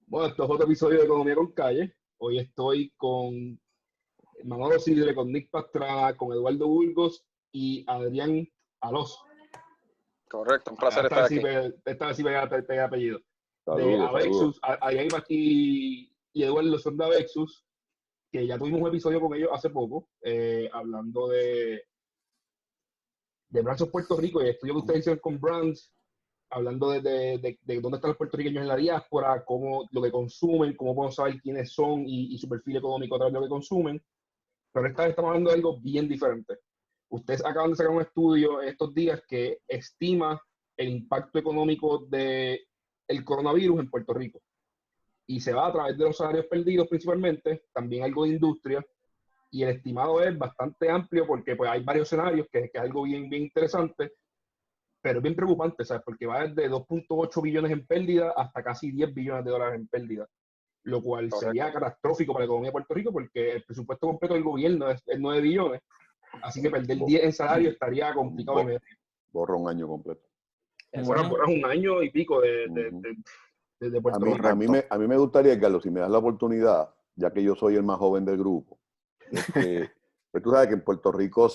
Bueno, esto es otro episodio de Economía con Calle. Hoy estoy con Manolo Sidre, con Nick Pastrana, con Eduardo Burgos y Adrián Alós. Correcto, un placer estar aquí. Esta vez sí pega apellido. De Saludos, Avexus, Adrián y Eduardo son de Avexus, que ya tuvimos un episodio con ellos hace poco, hablando de Brands of Puerto Rico y el estudio que ustedes hicieron con Brands, hablando de dónde están los puertorriqueños en la diáspora, cómo lo que consumen, cómo podemos saber quiénes son y su perfil económico a través de lo que consumen. Pero esta vez estamos hablando de algo bien diferente. Ustedes acaban de sacar un estudio estos días que estima el impacto económico del coronavirus en Puerto Rico. Y se va a través de los salarios perdidos principalmente, también algo de industria, y el estimado es bastante amplio porque pues, hay varios escenarios, que es algo bien interesante, pero es bien preocupante, ¿sabes? Porque va desde 2.8 billones en pérdida hasta casi 10 billones de dólares en pérdida, lo cual Correcto. sería catastrófico para la economía de Puerto Rico porque el presupuesto completo del gobierno es 9 billones, así que perder 10 en salario estaría complicado. Borra un año completo. Borras un año y pico de Puerto Rico. A mí me gustaría, Carlos, si me das la oportunidad, ya que yo soy el más joven del grupo, pues tú sabes que en Puerto Rico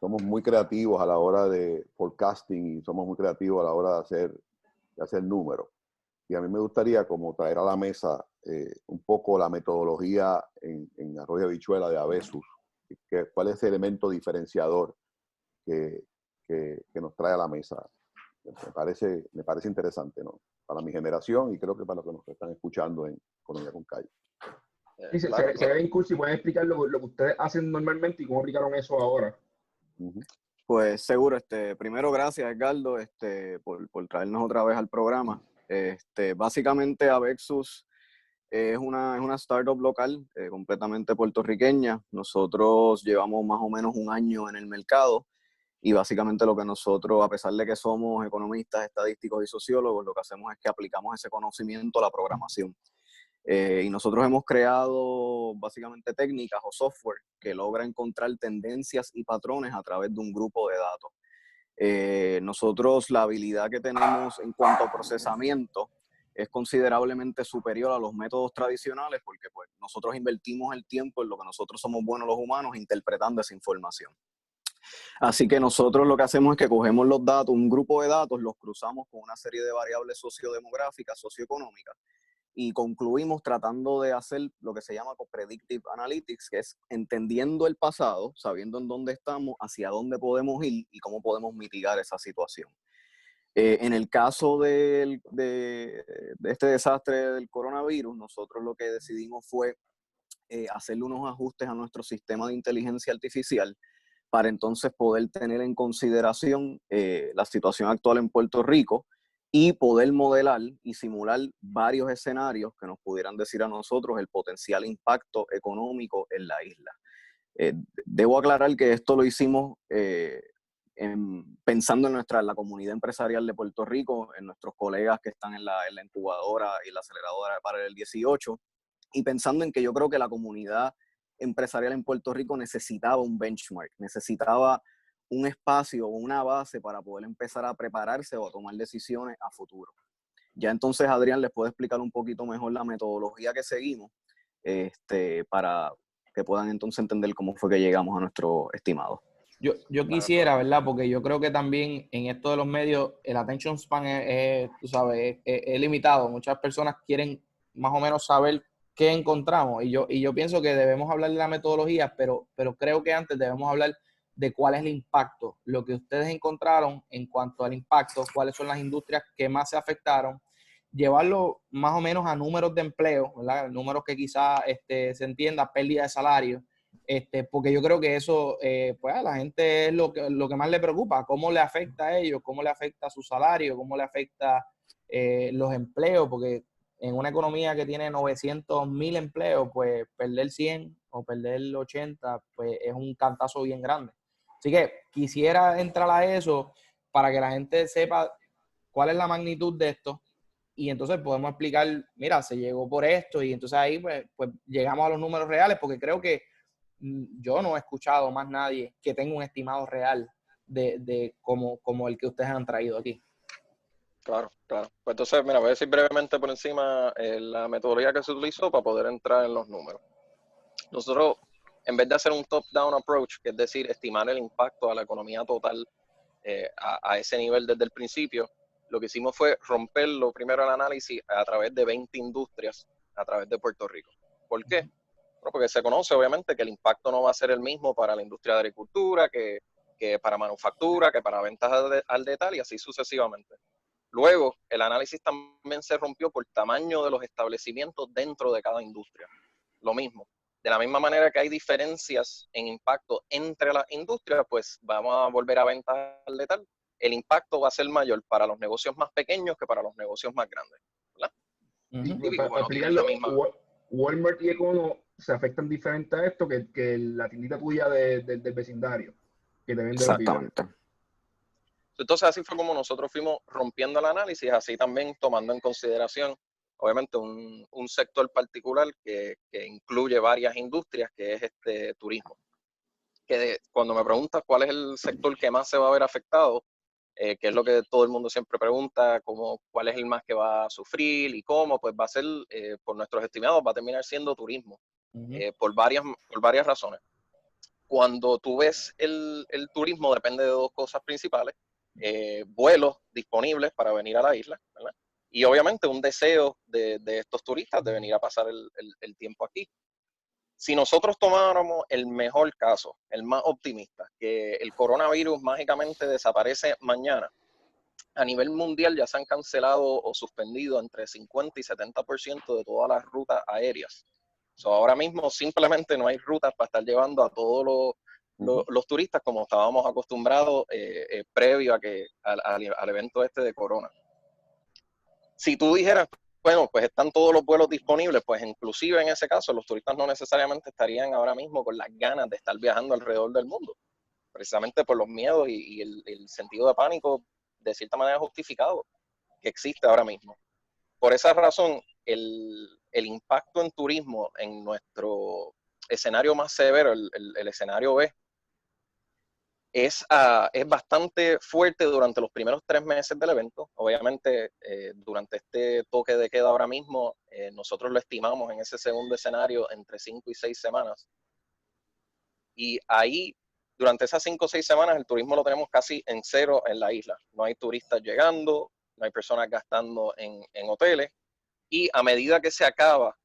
somos muy creativos a la hora de forecasting y somos muy creativos a la hora de hacer números. Y a mí me gustaría como traer a la mesa un poco la metodología en Arroyo Habichuela de Avesus, cuál es ese elemento diferenciador que nos trae a la mesa. Me parece interesante, ¿no? Para mi generación y creo que para los que nos están escuchando en Economía con Calle. Sí, se ve bien cool si pueden explicar lo que ustedes hacen normalmente y cómo aplicaron eso ahora. Pues seguro, primero gracias Edgardo por traernos otra vez al programa. Básicamente Avexus es una startup local completamente puertorriqueña. Nosotros llevamos más o menos un año en el mercado y básicamente lo que nosotros, a pesar de que somos economistas, estadísticos y sociólogos, lo que hacemos es que aplicamos ese conocimiento a la programación. Y nosotros hemos creado básicamente técnicas o software que logra encontrar tendencias y patrones a través de un grupo de datos. Nosotros la habilidad que tenemos en cuanto a procesamiento es considerablemente superior a los métodos tradicionales porque pues, nosotros invertimos el tiempo en lo que nosotros somos buenos los humanos interpretando esa información. Así que nosotros lo que hacemos es que cogemos los datos, un grupo de datos, los cruzamos con una serie de variables sociodemográficas, socioeconómicas, y concluimos tratando de hacer lo que se llama Predictive Analytics, que es entendiendo el pasado, sabiendo en dónde estamos, hacia dónde podemos ir y cómo podemos mitigar esa situación. En el caso de este desastre del coronavirus, nosotros lo que decidimos fue hacerle unos ajustes a nuestro sistema de inteligencia artificial para entonces poder tener en consideración la situación actual en Puerto Rico y poder modelar y simular varios escenarios que nos pudieran decir a nosotros el potencial impacto económico en la isla. Debo aclarar que esto lo hicimos pensando en la comunidad empresarial de Puerto Rico, en nuestros colegas que están en la incubadora y la aceleradora para el 18, y pensando en que yo creo que la comunidad empresarial en Puerto Rico necesitaba un benchmark, necesitaba un espacio o una base para poder empezar a prepararse o a tomar decisiones a futuro. Ya entonces Adrián les puede explicar un poquito mejor la metodología que seguimos para que puedan entonces entender cómo fue que llegamos a nuestro estimado. Yo quisiera, ¿verdad? Porque yo creo que también en esto de los medios el attention span tú sabes, es limitado. Muchas personas quieren más o menos saber qué encontramos. Y yo pienso que debemos hablar de la metodología, pero creo que antes debemos hablar de cuál es el impacto, lo que ustedes encontraron en cuanto al impacto, cuáles son las industrias que más se afectaron, llevarlo más o menos a números de empleo, ¿verdad? Números que quizás se entienda, pérdida de salario, porque yo creo que eso, pues a la gente es lo que más le preocupa, cómo le afecta a ellos, cómo le afecta a su salario, cómo le afecta los empleos, porque en una economía que tiene 900,000 empleos, pues perder 100 o perder 80, pues es un cantazo bien grande. Así que quisiera entrar a eso para que la gente sepa cuál es la magnitud de esto y entonces podemos explicar, mira, se llegó por esto y entonces ahí pues llegamos a los números reales porque creo que yo no he escuchado más nadie que tenga un estimado real de como el que ustedes han traído aquí. Claro, claro. Pues entonces, mira, voy a decir brevemente por encima la metodología que se utilizó para poder entrar en los números. Nosotros, en vez de hacer un top-down approach, que es decir, estimar el impacto a la economía total a ese nivel desde el principio, lo que hicimos fue romperlo primero el análisis a través de 20 industrias a través de Puerto Rico. ¿Por qué? Bueno, porque se conoce obviamente que el impacto no va a ser el mismo para la industria de agricultura, que para manufactura, que para ventas al detalle y así sucesivamente. Luego, el análisis también se rompió por tamaño de los establecimientos dentro de cada industria. Lo mismo. De la misma manera que hay diferencias en impacto entre las industrias, pues vamos a volver a ventas al detalle. El impacto va a ser mayor para los negocios más pequeños que para los negocios más grandes, ¿verdad? Para explicarlo, Walmart y Econo se afectan diferente a esto que la tiendita tuya del vecindario, que te vende los víveres. Exactamente. Entonces así fue como nosotros fuimos rompiendo el análisis, así también tomando en consideración, obviamente, un sector particular que incluye varias industrias, que es turismo. Cuando me preguntas cuál es el sector que más se va a ver afectado, que es lo que todo el mundo siempre pregunta, cuál es el más que va a sufrir y cómo, pues va a ser, por nuestros estimados, va a terminar siendo turismo, por varias razones. Cuando tú ves el turismo, depende de dos cosas principales: vuelos disponibles para venir a la isla, ¿verdad? Y obviamente un deseo de estos turistas de venir a pasar el tiempo aquí. Si nosotros tomáramos el mejor caso, el más optimista, que el coronavirus mágicamente desaparece mañana, a nivel mundial ya se han cancelado o suspendido entre 50 y 70% de todas las rutas aéreas. Ahora mismo simplemente no hay rutas para estar llevando a todos los turistas como estábamos acostumbrados previo al evento de Corona. Si tú dijeras, bueno, pues están todos los vuelos disponibles, pues inclusive en ese caso los turistas no necesariamente estarían ahora mismo con las ganas de estar viajando alrededor del mundo, precisamente por los miedos y el sentido de pánico de cierta manera justificado que existe ahora mismo. Por esa razón, el impacto en turismo en nuestro escenario más severo, el escenario B, es bastante fuerte durante los primeros 3 meses del evento. Obviamente, durante este toque de queda ahora mismo, nosotros lo estimamos en ese segundo escenario entre 5 y 6 semanas. Y ahí, durante esas 5 o 6 semanas, el turismo lo tenemos casi en cero en la isla. No hay turistas llegando, no hay personas gastando en hoteles. Y a medida que se acaba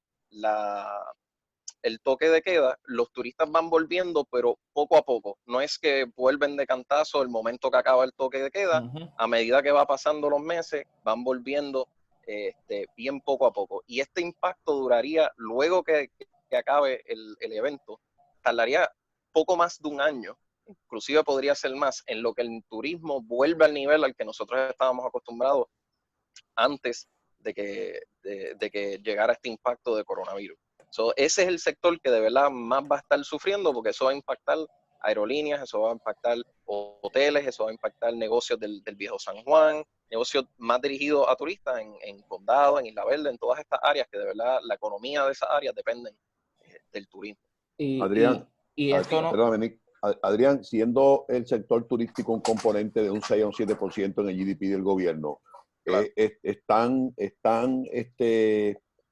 el toque de queda, los turistas van volviendo, pero poco a poco. No es que vuelven de cantazo el momento que acaba el toque de queda. A medida que va pasando los meses, van volviendo bien poco a poco. Y este impacto duraría, luego que acabe el evento, tardaría poco más de un año. Inclusive podría ser más, en lo que el turismo vuelve al nivel al que nosotros estábamos acostumbrados antes de que llegara este impacto de coronavirus. Ese es el sector que de verdad más va a estar sufriendo, porque eso va a impactar aerolíneas, eso va a impactar hoteles, eso va a impactar negocios del Viejo San Juan, negocios más dirigidos a turistas en Condado, en Isla Verde, en todas estas áreas que de verdad la economía de esas áreas dependen del turismo. Adrián, esto no... perdóname, Adrián, siendo el sector turístico un componente de un 6 a un 7% en el GDP del gobierno, claro, ¿es tan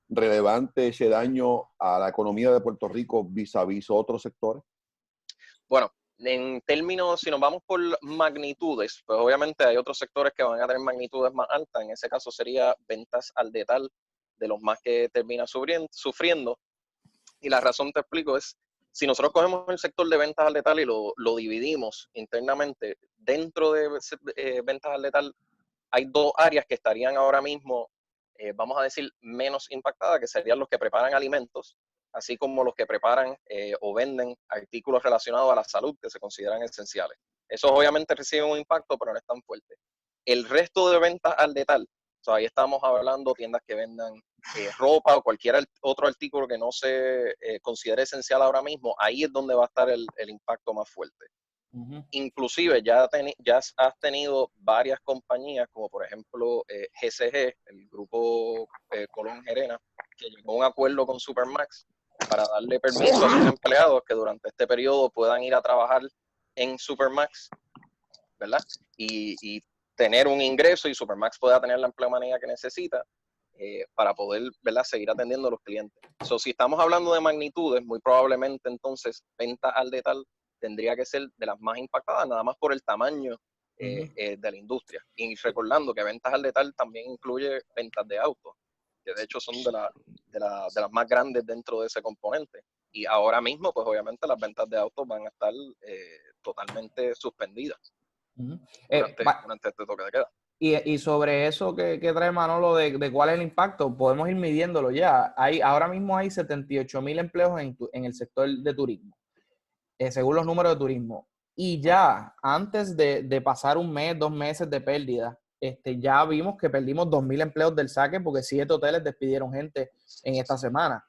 relevante ese daño a la economía de Puerto Rico vis a vis otros sectores? Bueno, en términos, si nos vamos por magnitudes, pues obviamente hay otros sectores que van a tener magnitudes más altas. En ese caso sería ventas al detalle, de los más que termina sufriendo. Y la razón, te explico, es si nosotros cogemos el sector de ventas al detalle y lo dividimos internamente, dentro de ventas al detalle hay 2 áreas que estarían ahora mismo, vamos a decir, menos impactadas, que serían los que preparan alimentos, así como los que preparan o venden artículos relacionados a la salud que se consideran esenciales. Esos obviamente reciben un impacto, pero no es tan fuerte. El resto de ventas al detalle, ahí estamos hablando tiendas que vendan ropa o cualquier otro artículo que no se considere esencial ahora mismo, ahí es donde va a estar el impacto más fuerte. Inclusive ya has tenido varias compañías, como por ejemplo GCG, el grupo Colón Gerena, que llegó a un acuerdo con Supermax para darle permiso a sus empleados que durante este periodo puedan ir a trabajar en Supermax, ¿verdad? Y tener un ingreso y Supermax pueda tener la empleomanía que necesita para poder, ¿verdad?, seguir atendiendo a los clientes. Si estamos hablando de magnitudes, muy probablemente entonces venta al detalle tendría que ser de las más impactadas, nada más por el tamaño de la industria. Y recordando que ventas al detalle también incluye ventas de autos, que de hecho son de las más grandes dentro de ese componente. Y ahora mismo, pues obviamente las ventas de autos van a estar totalmente suspendidas durante este toque de queda. Y sobre eso que trae Manolo de cuál es el impacto, podemos ir midiéndolo ya. Ahora mismo hay 78,000 empleos en el sector de turismo, según los números de turismo. Y ya antes de pasar un mes, 2 meses de pérdida, ya vimos que perdimos 2,000 empleos del saque porque 7 hoteles despidieron gente en esta semana.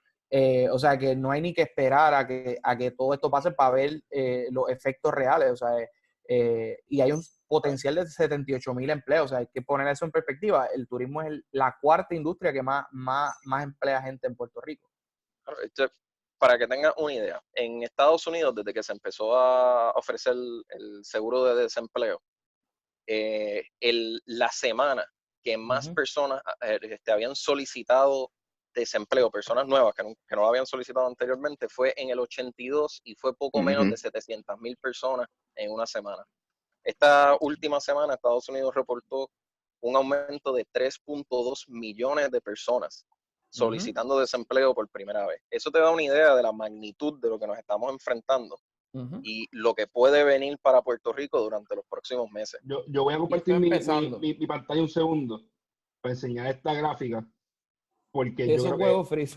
O sea que no hay ni que esperar a que todo esto pase para ver los efectos reales. O sea, y hay un potencial de 78,000 empleos. O sea, hay que poner eso en perspectiva. El turismo es la cuarta industria que más emplea gente en Puerto Rico. Claro, para que tengan una idea, en Estados Unidos, desde que se empezó a ofrecer el seguro de desempleo, la semana que más personas habían solicitado desempleo, personas nuevas que no lo habían solicitado anteriormente, fue en el 82 y fue poco menos de 700,000 personas en una semana. Esta última semana Estados Unidos reportó un aumento de 3.2 millones de personas solicitando desempleo por primera vez. Eso te da una idea de la magnitud de lo que nos estamos enfrentando y lo que puede venir para Puerto Rico durante los próximos meses. Yo voy a compartir mi pantalla un segundo para enseñar esta gráfica. Porque eso yo es huevo frito.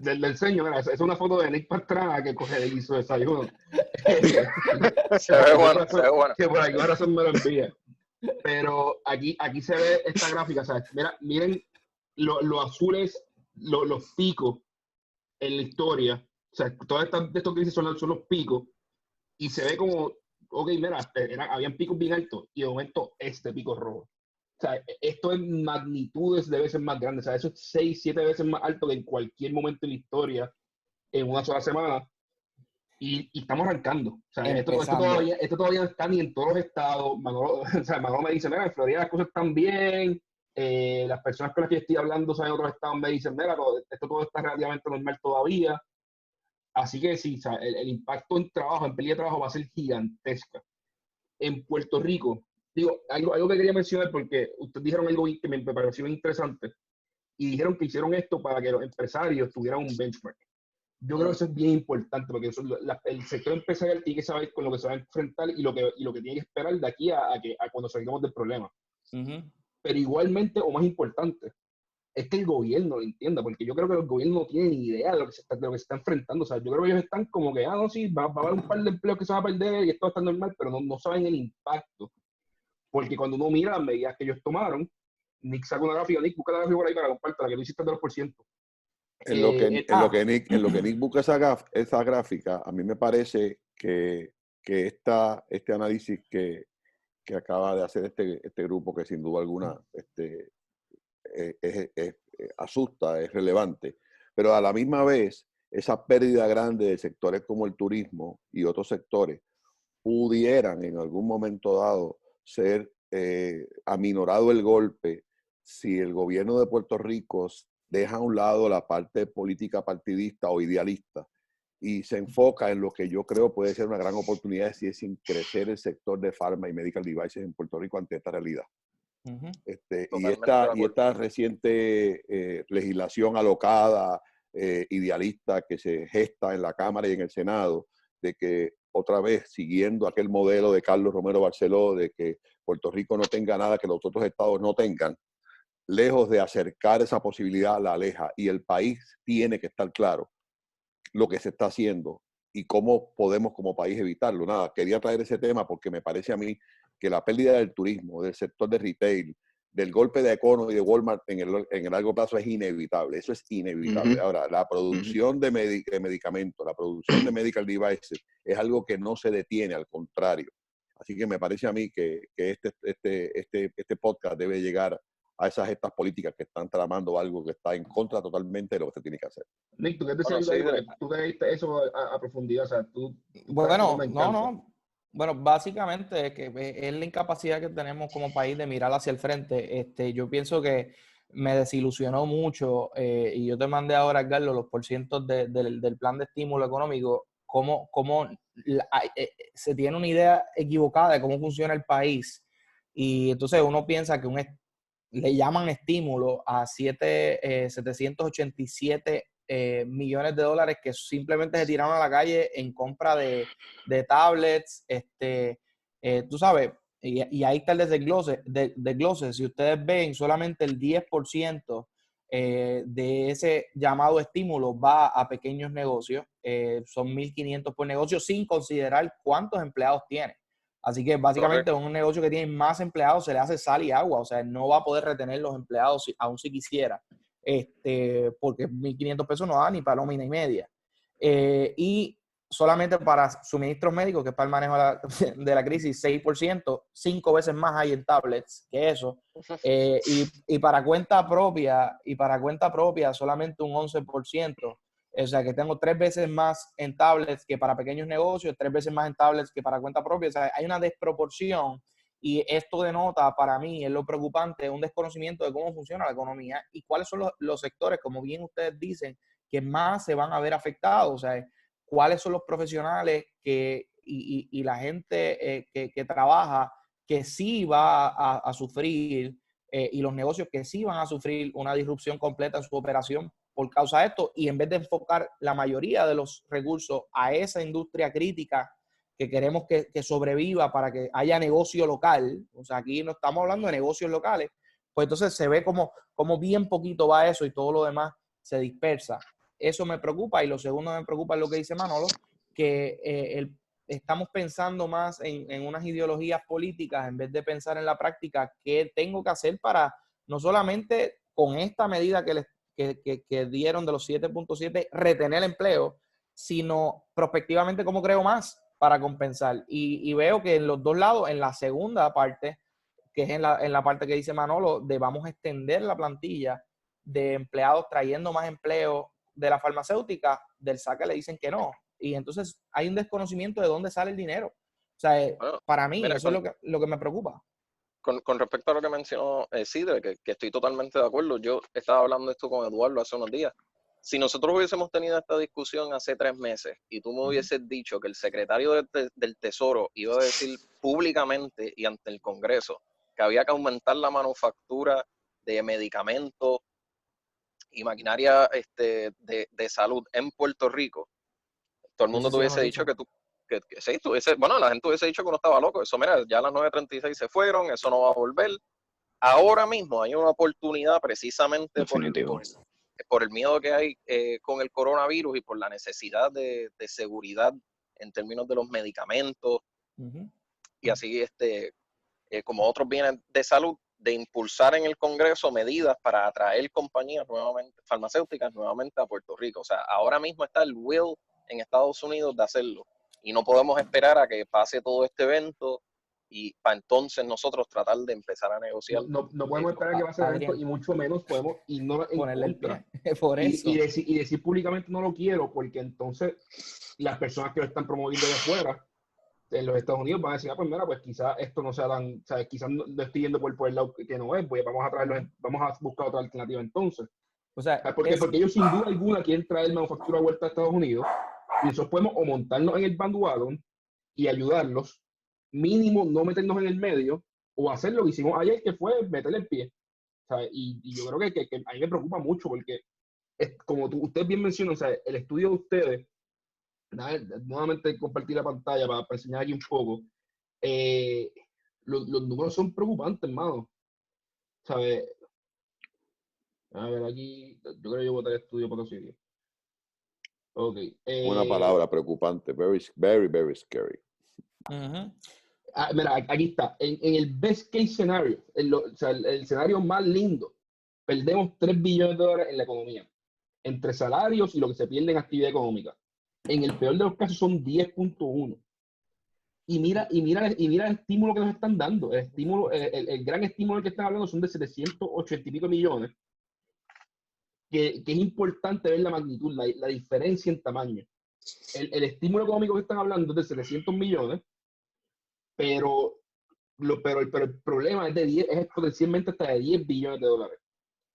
Le enseño, mira, es una foto de Nick Pastrana que coge y hizo desayuno. Se ve bueno. Que por alguna razón me lo envía. Pero aquí se ve esta gráfica, ¿sabes? Miren los azules, los picos en la historia. O sea, todos estos que dicen son los picos. Y se ve como, ok, mira, habían picos bien altos y de momento este pico rojo. O sea, esto es magnitudes de veces más grandes. O sea, eso es 6, 7 veces más alto que en cualquier momento en la historia en una sola semana. Y estamos arrancando. O sea, esto todavía no está ni en todos los estados. Manolo me dice, mira, en Florida las cosas están bien. Las personas con las que estoy hablando, en otros estados me dicen, mira, esto todo está relativamente normal todavía. Así que sí, o sea, el impacto en trabajo, en pérdida de trabajo va a ser gigantesca. En Puerto Rico, digo, algo que quería mencionar porque ustedes dijeron algo que me pareció interesante y dijeron que hicieron esto para que los empresarios tuvieran un benchmark. Yo creo que eso es bien importante porque el sector empresarial tiene que saber con lo que se va a enfrentar y lo que tiene que esperar de aquí a cuando salgamos del problema. Pero igualmente, o más importante, es que el gobierno lo entienda, porque yo creo que el gobierno no tiene ni idea de lo que se está enfrentando. O sea, yo creo que ellos están como que, no, sí, va a haber un par de empleos que se van a perder y esto va a estar normal, pero no saben el impacto. Porque cuando uno mira las medidas que ellos tomaron, Nick saca una gráfica, Nick, busca la gráfica por ahí para compartir, la que tú hiciste de los %. En lo que Nick busca esa gráfica, a mí me parece que este análisis que acaba de hacer este grupo, que sin duda alguna asusta, es relevante, pero a la misma vez, esa pérdida grande de sectores como el turismo y otros sectores pudieran en algún momento dado ser aminorado el golpe si el gobierno de Puerto Rico deja a un lado la parte política partidista o idealista y se enfoca en lo que yo creo puede ser una gran oportunidad, si es sin crecer el sector de pharma y medical devices en Puerto Rico ante esta realidad. Y esta reciente legislación alocada, idealista, que se gesta en la Cámara y en el Senado, de que otra vez, siguiendo aquel modelo de Carlos Romero Barceló, de que Puerto Rico no tenga nada que los otros estados no tengan, lejos de acercar esa posibilidad, la aleja. Y el país tiene que estar claro lo que se está haciendo y cómo podemos como país evitarlo. Nada, quería traer ese tema porque me parece a mí que la pérdida del turismo, del sector de retail, del golpe de Econo y de Walmart en el largo plazo es inevitable. Eso es inevitable. Ahora, la producción de medicamentos, la producción de medical devices es algo que no se detiene, al contrario. Así que me parece a mí que este podcast debe llegar a esas gestas políticas que están tramando algo que está en contra totalmente de lo que se tiene que hacer. Nick, ¿tú qué te tú te diste eso a profundidad? O sea, bueno, no. Bueno, básicamente es que es la incapacidad que tenemos como país de mirar hacia el frente. Yo pienso que me desilusionó mucho y yo te mandé ahora, Carlos, los porcientos del plan de estímulo económico, cómo se tiene una idea equivocada de cómo funciona el país. Y entonces uno piensa que le llaman estímulo a 787 millones de dólares que simplemente se tiraron a la calle en compra de tablets, tú sabes, y ahí está el desglose. Si ustedes ven, solamente el 10% de ese llamado estímulo va a pequeños negocios, son 1.500 por negocio, sin considerar cuántos empleados tiene. Así que básicamente un negocio que tiene más empleados se le hace sal y agua, o sea, no va a poder retener los empleados aún si quisiera, porque 1.500 pesos no da ni para nómina y media. Y solamente para suministros médicos, que es para el manejo de la crisis, 6%, 5 veces más hay en tablets que eso. Y para cuenta propia, solamente un 11%. O sea, que tengo 3 veces más en tablets que para pequeños negocios, 3 veces más en tablets que para cuenta propia. O sea, hay una desproporción y esto denota, para mí, es lo preocupante, un desconocimiento de cómo funciona la economía y cuáles son los sectores, como bien ustedes dicen, que más se van a ver afectados. O sea, cuáles son los profesionales y la gente que trabaja que sí va a sufrir y los negocios que sí van a sufrir una disrupción completa en su operación por causa de esto, y en vez de enfocar la mayoría de los recursos a esa industria crítica que queremos que sobreviva para que haya negocio local, o sea, aquí no estamos hablando de negocios locales, pues entonces se ve como bien poquito va eso y todo lo demás se dispersa. Eso me preocupa, y lo segundo que me preocupa es lo que dice Manolo, que estamos pensando más en unas ideologías políticas en vez de pensar en la práctica qué tengo que hacer para no solamente con esta medida que dieron de los 7.7 retener el empleo, sino prospectivamente cómo creo más para compensar. Y veo que en los dos lados, en la segunda parte, que es en la parte que dice Manolo, de vamos a extender la plantilla de empleados trayendo más empleo de la farmacéutica, del SACA le dicen que no. Y entonces hay un desconocimiento de dónde sale el dinero. O sea, Bueno, para mí, mira, eso es lo que me preocupa. Con respecto a lo que mencionó Sidre, que estoy totalmente de acuerdo, yo estaba hablando esto con Eduardo hace unos días. Si nosotros hubiésemos tenido esta discusión hace 3 meses y tú me hubieses dicho que el secretario del Tesoro iba a decir públicamente y ante el Congreso que había que aumentar la manufactura de medicamentos y maquinaria de salud en Puerto Rico, todo el mundo te hubiese dicho que sí, bueno, la gente hubiese dicho que uno estaba loco. Eso, mira, ya a las 9:36 se fueron, eso no va a volver. Ahora mismo hay una oportunidad precisamente por el miedo que hay con el coronavirus y por la necesidad de seguridad en términos de los medicamentos y así como otros bienes de salud, de impulsar en el Congreso medidas para atraer compañías nuevamente, farmacéuticas nuevamente a Puerto Rico. O sea, ahora mismo está el will en Estados Unidos de hacerlo y no podemos esperar a que pase todo este evento y para entonces nosotros tratar de empezar a negociar. No podemos esperar a que pase el evento y mucho menos podemos irnos en ponerle contra el pie. Por eso. Y decir públicamente no lo quiero, porque entonces las personas que lo están promoviendo de afuera en los Estados Unidos van a decir, pues mira, pues quizás esto no sea tan, o sea, quizás no estoy yendo por el lado que no es, pues vamos a buscar otra alternativa entonces. O sea, porque ellos sin duda alguna quieren traer manufactura vuelta a Estados Unidos y nosotros podemos o montarnos en el bandwagon y ayudarlos, mínimo no meternos en el medio, o hacer lo que hicimos ayer, que fue meterle el pie. O sea, y yo creo que a mí me preocupa mucho porque, como ustedes bien mencionan, o sea, el estudio de ustedes, nuevamente compartir la pantalla para enseñar aquí un poco, los números son preocupantes, hermano. ¿Sabes? A ver, aquí, yo creo que yo voy a estudio para otro sitio. Ok. Una palabra preocupante, very, very, very scary. Mira, aquí está. En el best case scenario, o sea, el escenario más lindo, perdemos 3 billones de dólares en la economía, entre salarios y lo que se pierde en actividad económica. En el peor de los casos son 10.1. Y mira el estímulo que nos están dando. El estímulo, el gran estímulo del que están hablando son de 780 y pico millones. Que es importante ver la magnitud, la diferencia en tamaño. El estímulo económico que están hablando es de 700 millones pero el problema es es potencialmente hasta de $10 billones.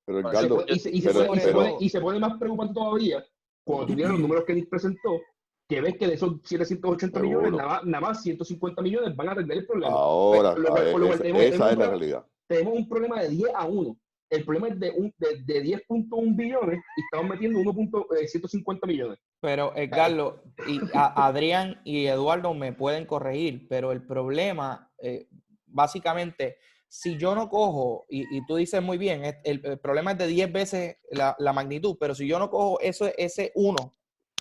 Pero Edgardo, Y se pone más preocupante todavía cuando tú miras los números que Nick presentó, que ves que de esos 780 millones, nada más 150 millones van a atender el problema. Ahora, esa es la realidad. Tenemos un problema de 10-1. El problema es de 10.1 billones y estamos metiendo 1.150 millones. Pero, Edgardo, y Adrián y Eduardo me pueden corregir, pero el problema, básicamente, si yo no cojo, y tú dices muy bien, el problema es de 10 veces la magnitud, pero si yo no cojo ese 1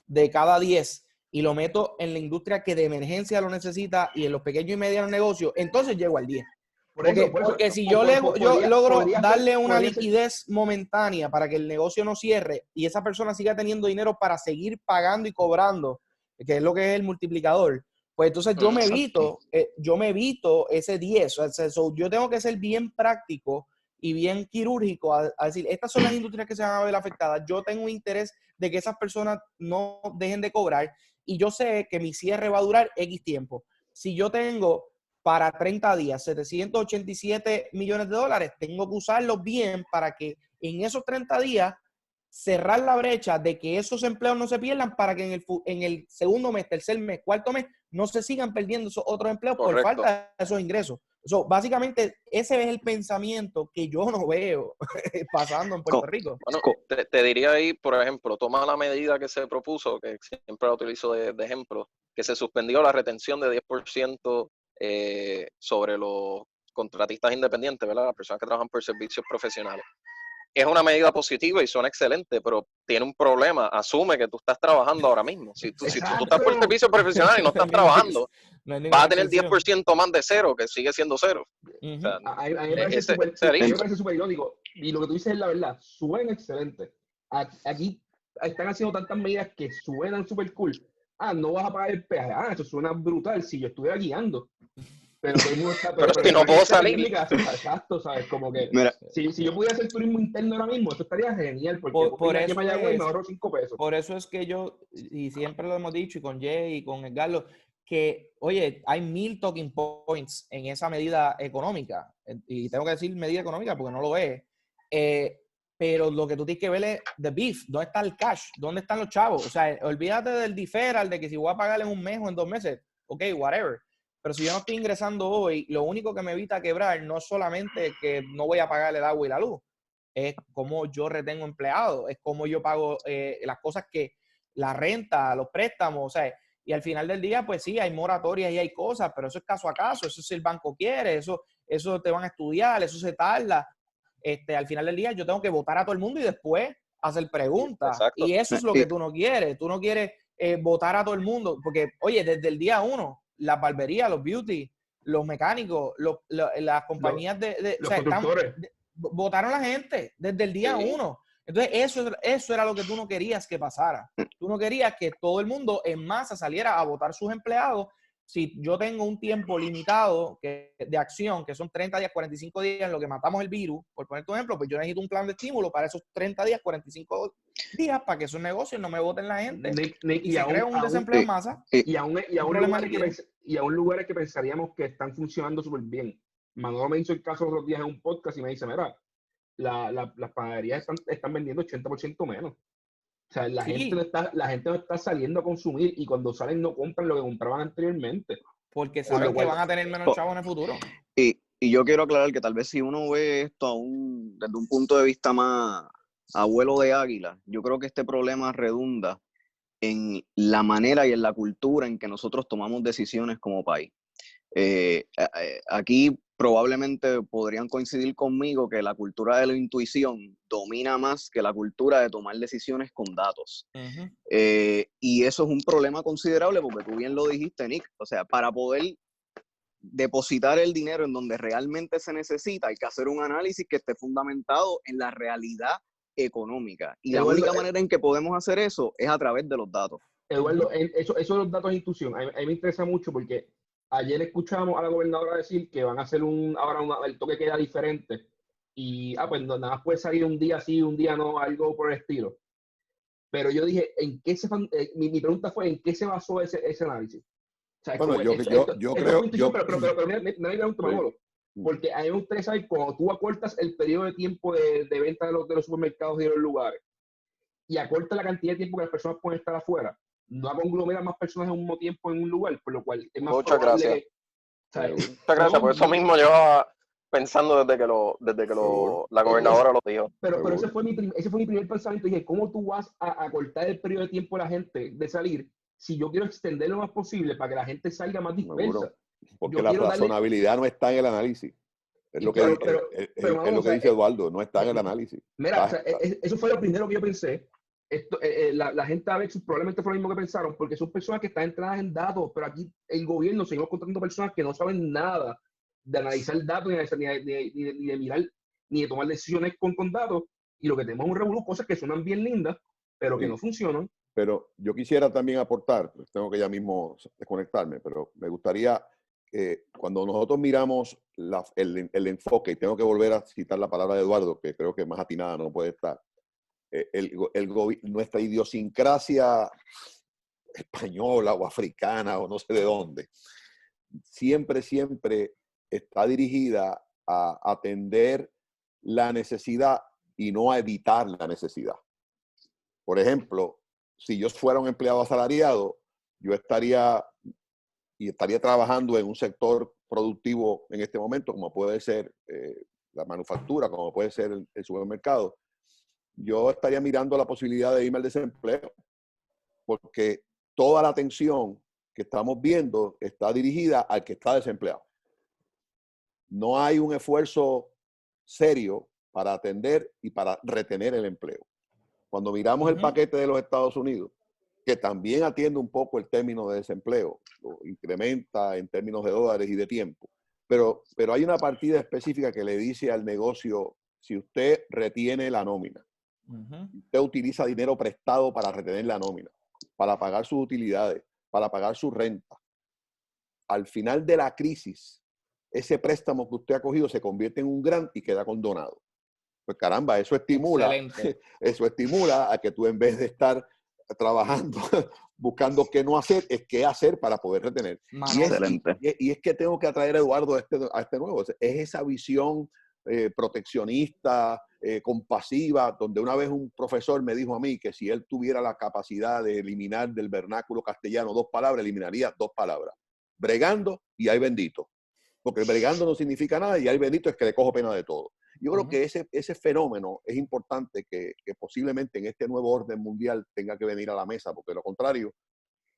de cada 10 y lo meto en la industria que de emergencia lo necesita y en los pequeños y medianos negocios, entonces llego al 10. Porque si yo logro darle una liquidez momentánea para que el negocio no cierre y esa persona siga teniendo dinero para seguir pagando y cobrando, que es lo que es el multiplicador, pues entonces yo me evito ese 10. O sea, yo tengo que ser bien práctico y bien quirúrgico a decir, estas son las industrias que se van a ver afectadas. Yo tengo un interés de que esas personas no dejen de cobrar y yo sé que mi cierre va a durar X tiempo. Si yo tengo para 30 días, $787 millones, tengo que usarlos bien para que en esos 30 días cerrar la brecha de que esos empleos no se pierdan para que en el segundo mes, tercer mes, cuarto mes, no se sigan perdiendo esos otros empleos por falta de esos ingresos. Básicamente, ese es el pensamiento que yo no veo pasando en Puerto Rico. Bueno, te diría ahí, por ejemplo, toma la medida que se propuso, que siempre la utilizo de ejemplo, que se suspendió la retención de 10% sobre los contratistas independientes, ¿verdad? Las personas que trabajan por servicios profesionales. Es una medida positiva y suena excelente, pero tiene un problema. Asume que tú estás trabajando ahora mismo. Si tú estás por servicio profesional y no estás trabajando, vas a tener 10% más de cero, que sigue siendo cero. O sea, a mí me parece súper irónico. Y lo que tú dices es la verdad. Suena excelente. Aquí están haciendo tantas medidas que suenan súper cool. No vas a pagar el peaje. Eso suena brutal si yo estuviera guiando. Pero todo el mundo está... pero si no puedo salir. Exacto, ¿sabes? Como que si yo pudiera hacer turismo interno ahora mismo, eso estaría genial, porque por eso me ahorro $5. Por eso es que yo, y siempre lo hemos dicho, y con Jay y con Edgardo, que, oye, hay 1000 talking points en esa medida económica. Y tengo que decir medida económica porque no lo es. Pero lo que tú tienes que ver es the beef. ¿Dónde está el cash? ¿Dónde están los chavos? O sea, olvídate del deferral, de que si voy a pagar en un mes o en 2 meses. Ok, whatever. Pero si yo no estoy ingresando hoy, lo único que me evita quebrar no es solamente que no voy a pagar el agua y la luz, es cómo yo retengo empleados, es cómo yo pago las cosas que, la renta, los préstamos, o sea, y al final del día, pues sí, hay moratorias y hay cosas, pero eso es caso a caso, eso si el banco quiere, eso te van a estudiar, eso se tarda. Al final del día yo tengo que votar a todo el mundo y después hacer preguntas. Exacto. Y eso es lo que tú no quieres. Tú no quieres votar a todo el mundo, porque, oye, desde el día 1, las barberías, los beauty, los mecánicos, las compañías los constructores. Votaron a la gente desde el día 1. Entonces, eso era lo que tú no querías que pasara. Tú no querías que todo el mundo en masa saliera a votar sus empleados. Si yo tengo un tiempo limitado de acción, que son 30 días, 45 días en lo que matamos el virus, por poner tu ejemplo, pues yo necesito un plan de estímulo para esos 30 días, 45 días, para que esos negocios no me voten la gente. Y se crea un desempleo en masa. Y a un lugar que pensaríamos que están funcionando súper bien. Manolo me hizo el caso los otros días en un podcast y me dice, mira, las panaderías están vendiendo 80% menos. O sea, la gente no está saliendo a consumir y cuando salen no compran lo que compraban anteriormente. Porque saben que van a tener menos chavos en el futuro. Y yo quiero aclarar que tal vez si uno ve esto desde un punto de vista más abuelo de águila, yo creo que este problema redunda en la manera y en la cultura en que nosotros tomamos decisiones como país. Aquí probablemente podrían coincidir conmigo que la cultura de la intuición domina más que la cultura de tomar decisiones con datos. Uh-huh. Y eso es un problema considerable porque tú bien lo dijiste, Nick. O sea, para poder depositar el dinero en donde realmente se necesita, hay que hacer un análisis que esté fundamentado en la realidad económica. Y la única manera en que podemos hacer eso es a través de los datos. Eduardo, eso de los datos de intuición, a mí me interesa mucho porque ayer escuchamos a la gobernadora decir que van a hacer el toque queda diferente y pues nada más puede salir un día sí, un día no, algo por el estilo. Pero yo dije, mi pregunta fue, ¿en qué se basó ese análisis? sea, Bueno, como yo creo... Pero me pregunto, Manolo, porque a mí me gustaría saber, cuando tú acortas el periodo de tiempo de venta de los supermercados y de los lugares, y acortas la cantidad de tiempo que las personas pueden estar afuera, no aglomeran más personas en un mismo tiempo en un lugar, por lo cual es más Muchas probable gracias. que... ¿sabes? Muchas gracias, por eso mismo llevaba pensando desde que la gobernadora lo dijo. Pero ese fue mi primer pensamiento. Dije, ¿cómo tú vas a cortar el periodo de tiempo de la gente de salir si yo quiero extender lo más posible para que la gente salga más dispersa? Porque yo la quiero razonabilidad no está en el análisis. Es lo que dice Eduardo, no está en el análisis. Mira, eso fue lo primero que yo pensé. La gente a veces probablemente fue lo mismo que pensaron, porque son personas que están entradas en datos, pero aquí el gobierno seguimos contratando personas que no saben nada de analizar datos, ni de mirar, ni de tomar decisiones con datos, y lo que tenemos es un revolú, cosas que suenan bien lindas, pero que no funcionan. Pero yo quisiera también aportar, pues tengo que ya mismo desconectarme, pero me gustaría que cuando nosotros miramos el enfoque, y tengo que volver a citar la palabra de Eduardo, que creo que más atinada no puede estar, nuestra idiosincrasia española o africana o no sé de dónde, siempre está dirigida a atender la necesidad y no a evitar la necesidad. Por ejemplo, si yo fuera un empleado asalariado, yo estaría trabajando en un sector productivo en este momento, como puede ser la manufactura, como puede ser el supermercado. Yo estaría mirando la posibilidad de irme al desempleo, porque toda la atención que estamos viendo está dirigida al que está desempleado. No hay un esfuerzo serio para atender y para retener el empleo. Cuando miramos el paquete de los Estados Unidos, que también atiende un poco el término de desempleo, lo incrementa en términos de dólares y de tiempo, pero hay una partida específica que le dice al negocio, si usted retiene la nómina, usted utiliza dinero prestado para retener la nómina, para pagar sus utilidades, para pagar su renta, al final de la crisis, ese préstamo que usted ha cogido se convierte en un grant y queda condonado. Pues caramba, eso estimula a que tú, en vez de estar trabajando, buscando qué no hacer, es qué hacer para poder retener. Y es que tengo que atraer a Eduardo a este nuevo. Es esa visión proteccionista, compasiva, donde una vez un profesor me dijo a mí que si él tuviera la capacidad de eliminar del vernáculo castellano 2 palabras, eliminaría 2 palabras. Bregando y ay bendito. Porque el bregando no significa nada y ay bendito es que le cojo pena de todo. Yo creo que ese fenómeno es importante que posiblemente en este nuevo orden mundial tenga que venir a la mesa, porque de lo contrario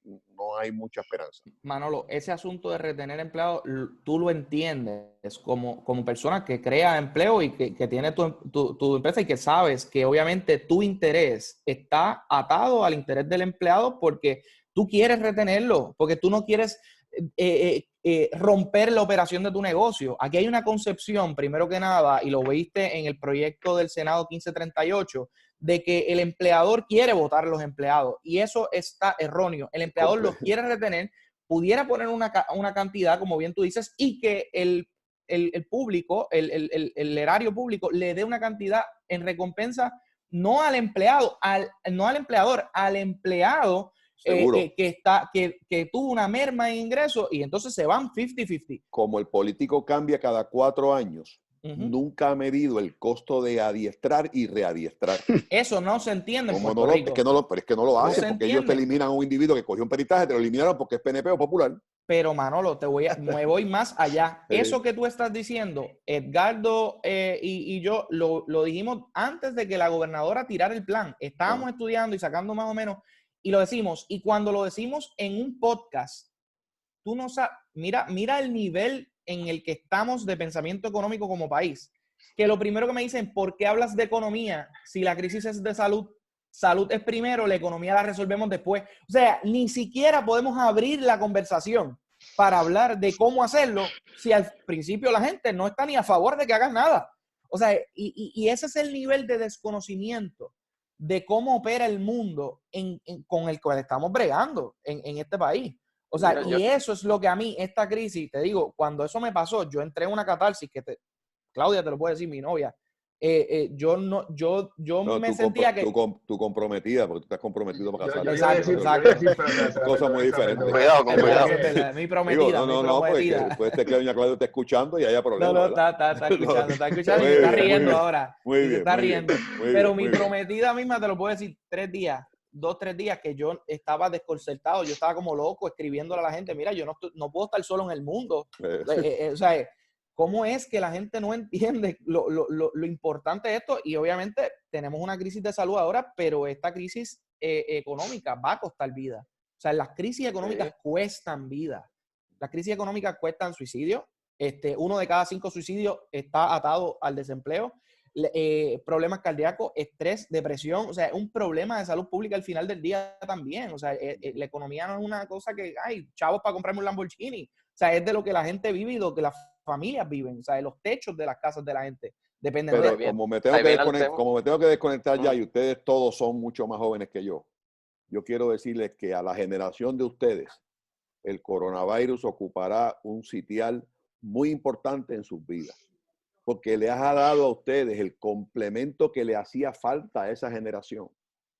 no hay mucha esperanza. Manolo, ese asunto de retener empleados, tú lo entiendes como persona que crea empleo y que tiene tu empresa y que sabes que obviamente tu interés está atado al interés del empleado porque tú quieres retenerlo, porque tú no quieres romper la operación de tu negocio. Aquí hay una concepción, primero que nada, y lo viste en el proyecto del Senado 1538, de que el empleador quiere votar a los empleados y eso está erróneo. El empleador los quiere retener, pudiera poner una cantidad, como bien tú dices, y que el público, el erario público le dé una cantidad en recompensa no al empleado, no al empleador, al empleado que tuvo una merma en ingresos y entonces se van 50-50. Como el político cambia cada 4 años, nunca ha medido el costo de adiestrar y readiestrar. Eso no se entiende en Puerto Rico. Es que no lo hacen, porque ellos te eliminan a un individuo que cogió un peritaje, te lo eliminaron porque es PNP o popular. Pero Manolo, me voy más allá. Eso que tú estás diciendo, Edgardo y yo lo dijimos antes de que la gobernadora tirara el plan. Estábamos estudiando y sacando más o menos, y lo decimos. Y cuando lo decimos en un podcast, tú no sabes, mira el nivel en el que estamos de pensamiento económico como país. Que lo primero que me dicen, ¿por qué hablas de economía si la crisis es de salud? Salud es primero, la economía la resolvemos después. O sea, ni siquiera podemos abrir la conversación para hablar de cómo hacerlo si al principio la gente no está ni a favor de que hagas nada. O sea, y ese es el nivel de desconocimiento de cómo opera el mundo con el cual estamos bregando en este país. O sea, y eso es lo que a mí, esta crisis, te digo, cuando eso me pasó, yo entré en una catarsis que Claudia te lo puede decir, mi novia, yo No, me sentía que... Tú comprometida, porque tú estás comprometido para casarte. Exacto. Cosas muy diferentes. Cuidado, con cuidado. Mi prometida, Digo, mi no, prometida. porque puede ser que doña Claudia esté escuchando y haya problemas. No, ¿verdad? está escuchando y Muy se está bien, riendo muy ahora. Muy Y se bien, está muy bien, riendo. muy Pero bien, mi muy bien. prometida misma, te lo puedo decir, 3 días, 2, 3 días, que yo estaba desconcertado, yo estaba como loco escribiéndole a la gente, mira, yo no puedo estar solo en el mundo. O sea, ¿cómo es que la gente no entiende lo importante de esto? Y obviamente tenemos una crisis de salud ahora, pero esta crisis económica va a costar vida. O sea, las crisis económicas cuestan vida. Las crisis económicas cuestan suicidio. 1 de cada 5 suicidios está atado al desempleo. Problemas cardíacos, estrés, depresión. O sea, es un problema de salud pública al final del día también. O sea, la economía no es una cosa que, ay, chavos para comprarme un Lamborghini. O sea, es de lo que la gente vive y de lo que las familias viven. O sea, de los techos de las casas de la gente. Dependen de Pero esto. como me tengo que desconectar ya y ustedes todos son mucho más jóvenes que yo quiero decirles que a la generación de ustedes el coronavirus ocupará un sitial muy importante en sus vidas, porque les ha dado a ustedes el complemento que le hacía falta a esa generación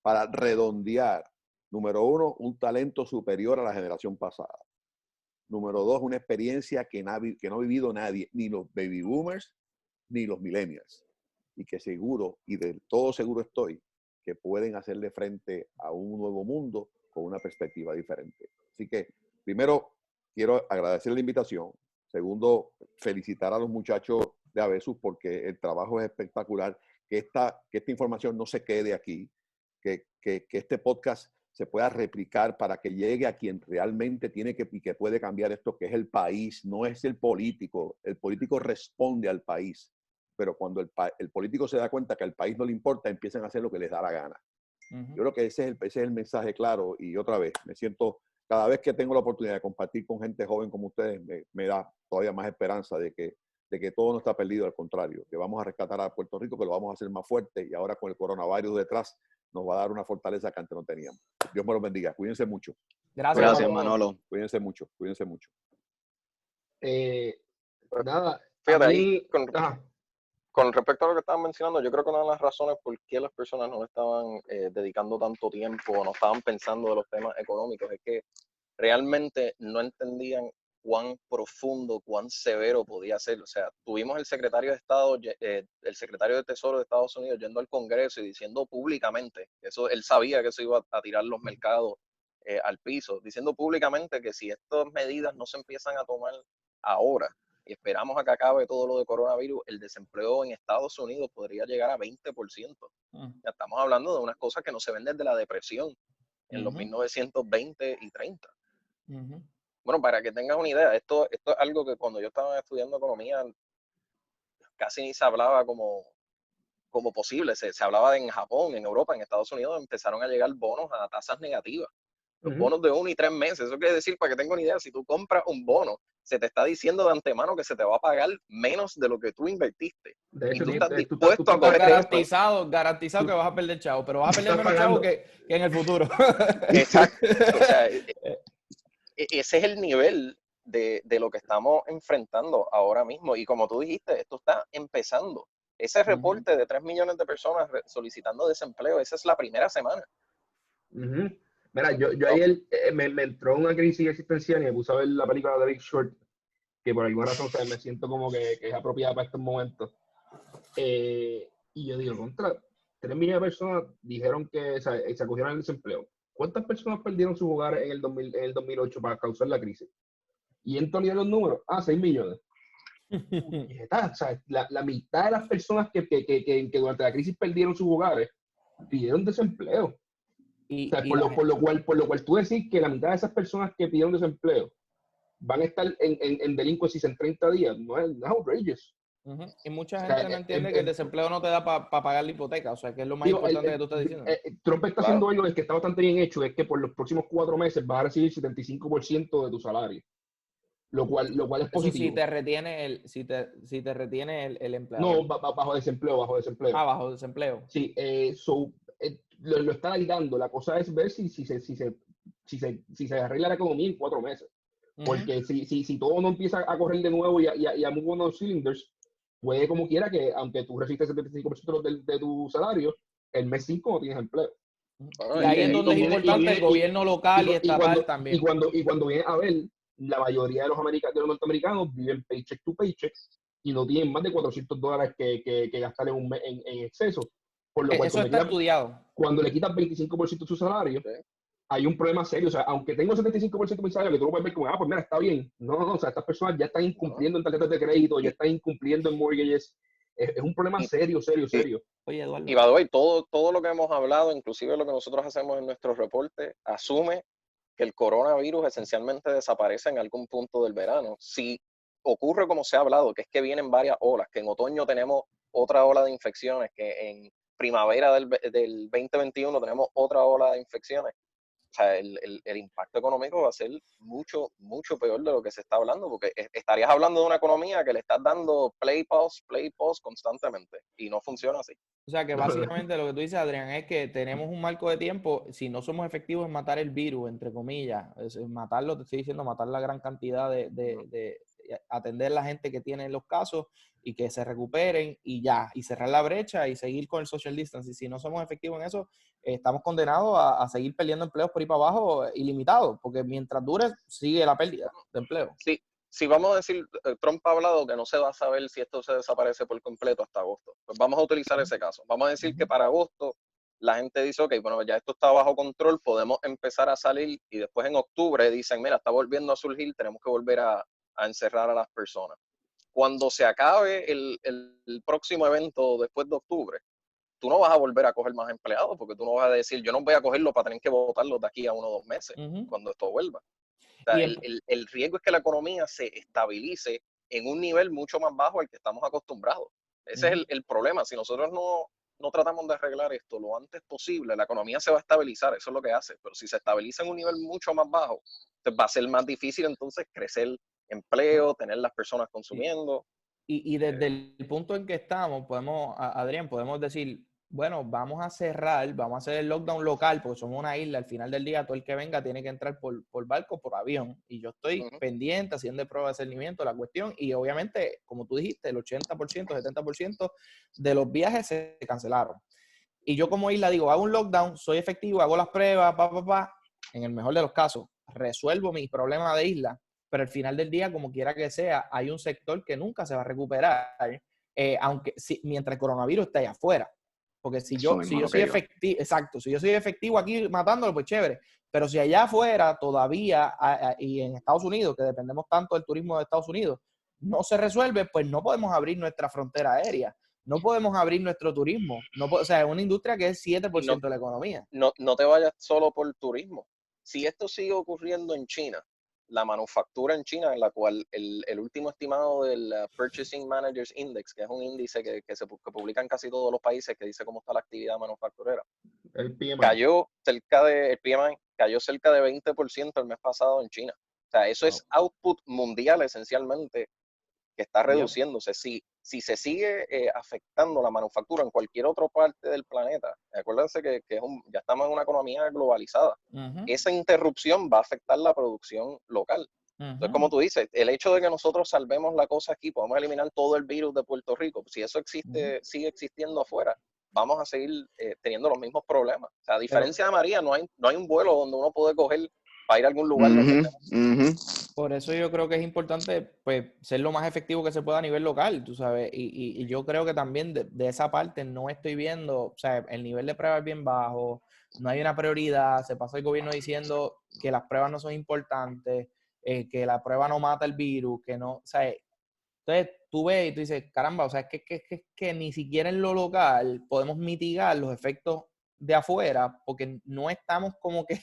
para redondear, número 1, un talento superior a la generación pasada. Número 2, una experiencia que no ha vivido nadie, ni los baby boomers, ni los millennials. Y que seguro, y del todo seguro estoy, que pueden hacerle frente a un nuevo mundo con una perspectiva diferente. Así que, primero, quiero agradecer la invitación. Segundo, felicitar a los muchachos de Abesus porque el trabajo es espectacular. Que esta información no se quede aquí. Que este podcast se pueda replicar para que llegue a quien realmente tiene y que puede cambiar esto, que es el país, no es el político. El político responde al país. Pero cuando el político se da cuenta que al país no le importa, empiezan a hacer lo que les da la gana. Yo creo que ese es el mensaje claro. Y otra vez, me siento, cada vez que tengo la oportunidad de compartir con gente joven como ustedes, me da todavía más esperanza de que todo no está perdido, al contrario, que vamos a rescatar a Puerto Rico, que lo vamos a hacer más fuerte y ahora con el coronavirus detrás nos va a dar una fortaleza que antes no teníamos. Dios me los bendiga. Cuídense mucho. Gracias, Manolo. Cuídense mucho. Cuídense mucho. Nada. Fíjate, ahí, con respecto a lo que estaban mencionando, yo creo que una de las razones por qué las personas no estaban dedicando tanto tiempo o no estaban pensando de los temas económicos es que realmente no entendían cuán profundo, cuán severo podía ser. O sea, tuvimos el secretario de Estado, el secretario de Tesoro de Estados Unidos yendo al Congreso y diciendo públicamente, eso él sabía que eso iba a tirar los mercados al piso, diciendo públicamente que si estas medidas no se empiezan a tomar ahora, y esperamos a que acabe todo lo de coronavirus, el desempleo en Estados Unidos podría llegar a 20%. Ya estamos hablando de unas cosas que no se ven desde la depresión en los 1920 y 30. Bueno, para que tengas una idea, esto es algo que cuando yo estaba estudiando economía casi ni se hablaba como posible. Se hablaba en Japón, en Europa, en Estados Unidos, empezaron a llegar bonos a tasas negativas. Los bonos de 1 y 3 meses. Eso quiere decir, para que tenga una idea, si tú compras un bono, se te está diciendo de antemano que se te va a pagar menos de lo que tú invertiste. De hecho, y tú estás dispuesto a coger garantizado que vas a perder chavo, pero vas a perder menos chavo que en el futuro. Exacto. O sea, ese es el nivel de lo que estamos enfrentando ahora mismo. Y como tú dijiste, esto está empezando. Ese reporte de 3 millones de personas solicitando desempleo, esa es la primera semana. Mira, yo ayer me entró una crisis existencial y me puse a ver la película de Big Short, que por alguna razón me siento como que es apropiada para estos momentos. Y yo digo, contra 3 millones de personas dijeron que se acogieron al desempleo. ¿Cuántas personas perdieron sus hogares en el 2008 para causar la crisis? Y entonces los números, 6 millones. O sea, la mitad de las personas que durante la crisis perdieron sus hogares pidieron desempleo. O sea, por lo cual tú decís que la mitad de esas personas que pidieron desempleo van a estar en delincuencia en 30 días, no es outrageous. Y mucha gente no entiende que el desempleo no te da para pagar la hipoteca, o sea, que es lo más importante que tú estás diciendo. Trump está haciendo algo que está bastante bien hecho, es que por los próximos 4 meses vas a recibir 75% de tu salario, lo cual es positivo. Eso si te retiene el empleador. No, bajo desempleo. Bajo desempleo. Sí, lo está alargando. La cosa es ver si se arregla la economía en 4 meses. Porque si todo no empieza a correr de nuevo y a move on cylinders, puede como quiera que, aunque tú recibes el 75% de tu salario, el mes 5 no tienes empleo. Bueno, Y ahí es donde es importante el gobierno local y estatal también. Y cuando vienes a ver, la mayoría de los norteamericanos viven paycheck to paycheck y no tienen más de $400 que gastar en un mes en exceso. Por lo cual, Eso está estudiado. cuando le quitas 25% de su salario, sí. hay un problema serio. O sea, aunque tengo 75% de mi salario, que tú lo puedes ver como, pues mira, está bien. No, o sea, estas personas ya están incumpliendo en tarjetas de crédito, ya están incumpliendo en mortgages. Es un problema serio. Oye, Eduardo. Y by the way, todo lo que hemos hablado, inclusive lo que nosotros hacemos en nuestros reportes, asume que el coronavirus esencialmente desaparece en algún punto del verano. Si ocurre como se ha hablado, que es que vienen varias olas, que en otoño tenemos otra ola de infecciones, que en primavera del 2021 tenemos otra ola de infecciones, o sea, el impacto económico va a ser mucho peor de lo que se está hablando, porque estarías hablando de una economía que le estás dando play, pause constantemente, y no funciona así. O sea, que básicamente lo que tú dices, Adrián, es que tenemos un marco de tiempo, si no somos efectivos en matar el virus, entre comillas, matarlo, te estoy diciendo, matar la gran cantidad de atender a la gente que tiene los casos y que se recuperen y ya, y cerrar la brecha y seguir con el social distance. Y si no somos efectivos en eso, estamos condenados a seguir perdiendo empleos por ahí para abajo ilimitados, porque mientras dure, sigue la pérdida de empleo. Sí. Si vamos a decir, Trump ha hablado que no se va a saber si esto se desaparece por completo hasta agosto. Pues vamos a utilizar ese caso. Vamos a decir que para agosto la gente dice, ok, bueno, ya esto está bajo control, podemos empezar a salir, y después en octubre dicen, mira, está volviendo a surgir, tenemos que volver a encerrar a las personas. Cuando se acabe el próximo evento después de octubre, tú no vas a volver a coger más empleados, porque tú no vas a decir, yo no voy a cogerlo para tener que votarlos de aquí a 1 o 2 meses, cuando esto vuelva. O sea, el riesgo es que la economía se estabilice en un nivel mucho más bajo al que estamos acostumbrados. Ese es el problema. Si nosotros no tratamos de arreglar esto lo antes posible, la economía se va a estabilizar, eso es lo que hace. Pero si se estabiliza en un nivel mucho más bajo, pues va a ser más difícil entonces crecer empleo, tener las personas consumiendo. Y desde el punto en que estamos, Adrián, podemos decir, bueno, vamos a cerrar, vamos a hacer el lockdown local, porque somos una isla, al final del día todo el que venga tiene que entrar por barco, por avión, y yo estoy pendiente, haciendo prueba de discernimiento, la cuestión, y obviamente, como tú dijiste, el 80%, 70% de los viajes se cancelaron. Y yo como isla digo, hago un lockdown, soy efectivo, hago las pruebas, en el mejor de los casos, resuelvo mi problema de isla, pero al final del día, como quiera que sea, hay un sector que nunca se va a recuperar, mientras el coronavirus esté allá afuera. Porque si yo soy efectivo, exacto, si yo soy efectivo aquí matándolo, pues chévere. Pero si allá afuera todavía, y en Estados Unidos, que dependemos tanto del turismo de Estados Unidos, no se resuelve, pues no podemos abrir nuestra frontera aérea. No podemos abrir nuestro turismo. O sea, es una industria que es 7% de la economía. No te vayas solo por turismo. Si esto sigue ocurriendo en China, la manufactura en China, en la cual el último estimado del Purchasing Managers Index, que es un índice que publica en casi todos los países, que dice cómo está la actividad manufacturera, el PMI cayó cerca de 20% el mes pasado en China. O sea, eso es output mundial esencialmente, que está reduciéndose. Si se sigue afectando la manufactura en cualquier otra parte del planeta, acuérdense que ya estamos en una economía globalizada. Esa interrupción va a afectar la producción local. Entonces, como tú dices, el hecho de que nosotros salvemos la cosa aquí, podemos eliminar todo el virus de Puerto Rico. Si eso sigue existiendo afuera, vamos a seguir teniendo los mismos problemas. O sea, a diferencia de María, no hay un vuelo donde uno puede coger para ir a algún lugar donde Por eso yo creo que es importante, pues, ser lo más efectivo que se pueda a nivel local, tú sabes, y yo creo que también de esa parte no estoy viendo, o sea, el nivel de pruebas es bien bajo, no hay una prioridad, se pasa el gobierno diciendo que las pruebas no son importantes, que la prueba no mata el virus, que no, o sea, entonces tú ves y tú dices, caramba, o sea, es que ni siquiera en lo local podemos mitigar los efectos de afuera, porque no estamos como que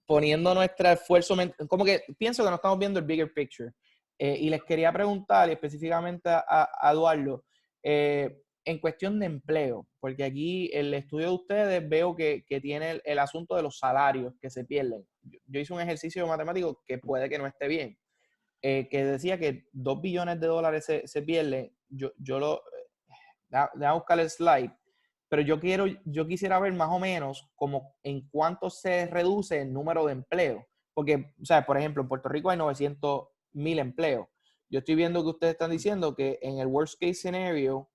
poniendo nuestro esfuerzo, como que pienso que no estamos viendo el bigger picture. Y les quería preguntar específicamente a Eduardo, en cuestión de empleo, porque aquí el estudio de ustedes veo que tiene el asunto de los salarios que se pierden. Yo hice un ejercicio matemático que puede que no esté bien, que decía que $2 billones se pierden. Déjame buscar el slide. Pero yo quisiera ver más o menos como en cuánto se reduce el número de empleos. Porque, o sea, por ejemplo, en Puerto Rico hay 900,000 empleos. yo estoy viendo que ustedes están diciendo que en el worst case scenario,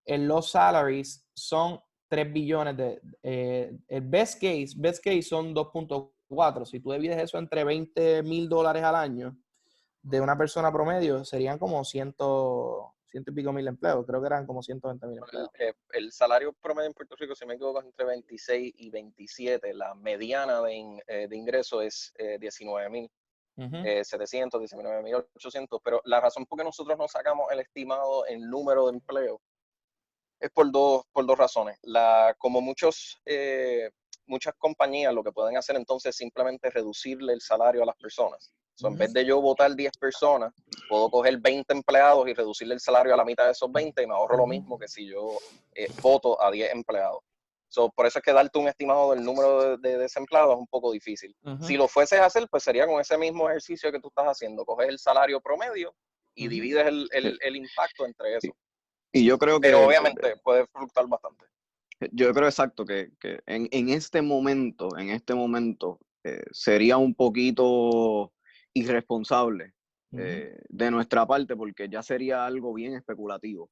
en los salaries son 3 billones el best case son 2.4. Si tú divides eso entre $20,000 al año de una persona promedio, serían como ciento y pico mil empleos. Creo que eran como 120,000 empleos. El salario promedio en Puerto Rico, si me equivoco, es entre 26 y 27. La mediana de ingreso es 19,000. 700, 19,800, pero la razón por que nosotros no sacamos el estimado en número de empleo es por dos razones. Como muchas compañías lo que pueden hacer entonces es simplemente reducirle el salario a las personas. En vez de yo votar 10 personas, puedo coger 20 empleados y reducirle el salario a la mitad de esos 20 y me ahorro lo mismo que si yo voto a 10 empleados. Por eso es que darte un estimado del número de desempleados es un poco difícil. Si lo fueses a hacer, pues sería con ese mismo ejercicio que tú estás haciendo. Coges el salario promedio y divides el impacto entre eso. Y yo creo que... Pero obviamente puede fluctuar bastante. Yo creo exacto que en este momento sería un poquito irresponsable de nuestra parte, porque ya sería algo bien especulativo.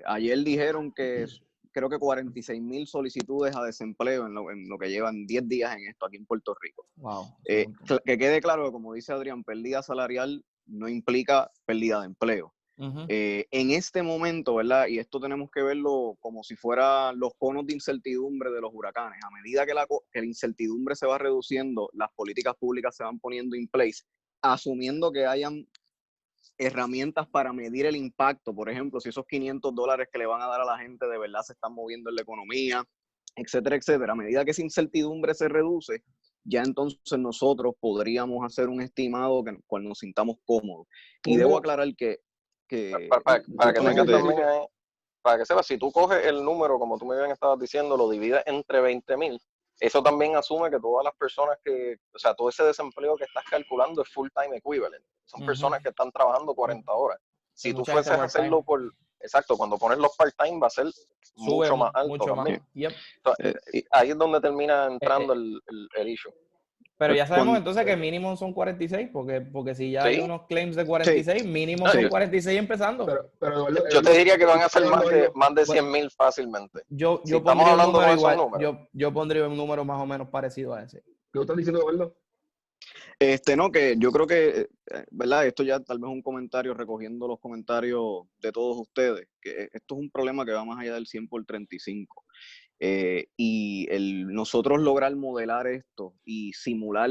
Ayer dijeron que creo que 46,000 solicitudes a desempleo en lo que llevan 10 días en esto aquí en Puerto Rico. Wow. Que quede claro que, como dice Adrián, pérdida salarial no implica pérdida de empleo. En este momento, ¿verdad? Y esto tenemos que verlo como si fueran los conos de incertidumbre de los huracanes. A medida que la incertidumbre se va reduciendo, las políticas públicas se van poniendo in place, asumiendo que hayan herramientas para medir el impacto. Por ejemplo, si esos $500 que le van a dar a la gente de verdad se están moviendo en la economía, etcétera, etcétera. A medida que esa incertidumbre se reduce, ya entonces nosotros podríamos hacer un estimado con el cual nos sintamos cómodos. Y debo aclarar que para que tengas también para que sepas, si tú coges el número, como tú me bien estabas diciendo, lo divides entre 20,000, eso también asume que todas las personas o sea, todo ese desempleo que estás calculando es full-time equivalent. Son personas que están trabajando 40 horas. Si tú fueses a hacerlo exacto, cuando pones los part-time va a ser mucho más alto también. Entonces, ahí es donde termina entrando el issue. Pero ya sabemos entonces que mínimo son 46, porque si ya hay unos claims de 46, mínimo son 46 empezando. Pero yo te diría que van a ser más de 100,000 fácilmente. Yo pondría un número igual. Yo pondría un número más o menos parecido a ese. ¿Qué estás diciendo, Eduardo? No, que yo creo que, ¿verdad? Esto ya tal vez un comentario, recogiendo los comentarios de todos ustedes, que esto es un problema que va más allá del 100 por 35. Y nosotros lograr modelar esto y simular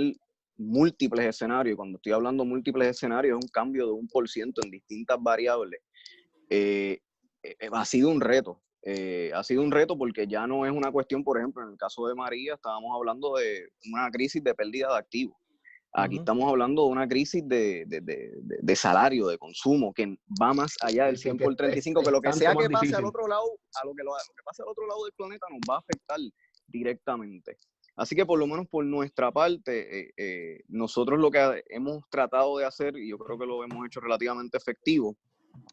múltiples escenarios, cuando estoy hablando múltiples escenarios, es un cambio de 1% en distintas variables, ha sido un reto. Ha sido un reto porque ya no es una cuestión, por ejemplo, en el caso de María, estábamos hablando de una crisis de pérdida de activos. Aquí estamos hablando de una crisis de salario, de consumo, que va más allá del 100 por 35, que lo que sea que pase al otro lado, lo que pase al otro lado del planeta nos va a afectar directamente. Así que por lo menos por nuestra parte, nosotros lo que hemos tratado de hacer, y yo creo que lo hemos hecho relativamente efectivo,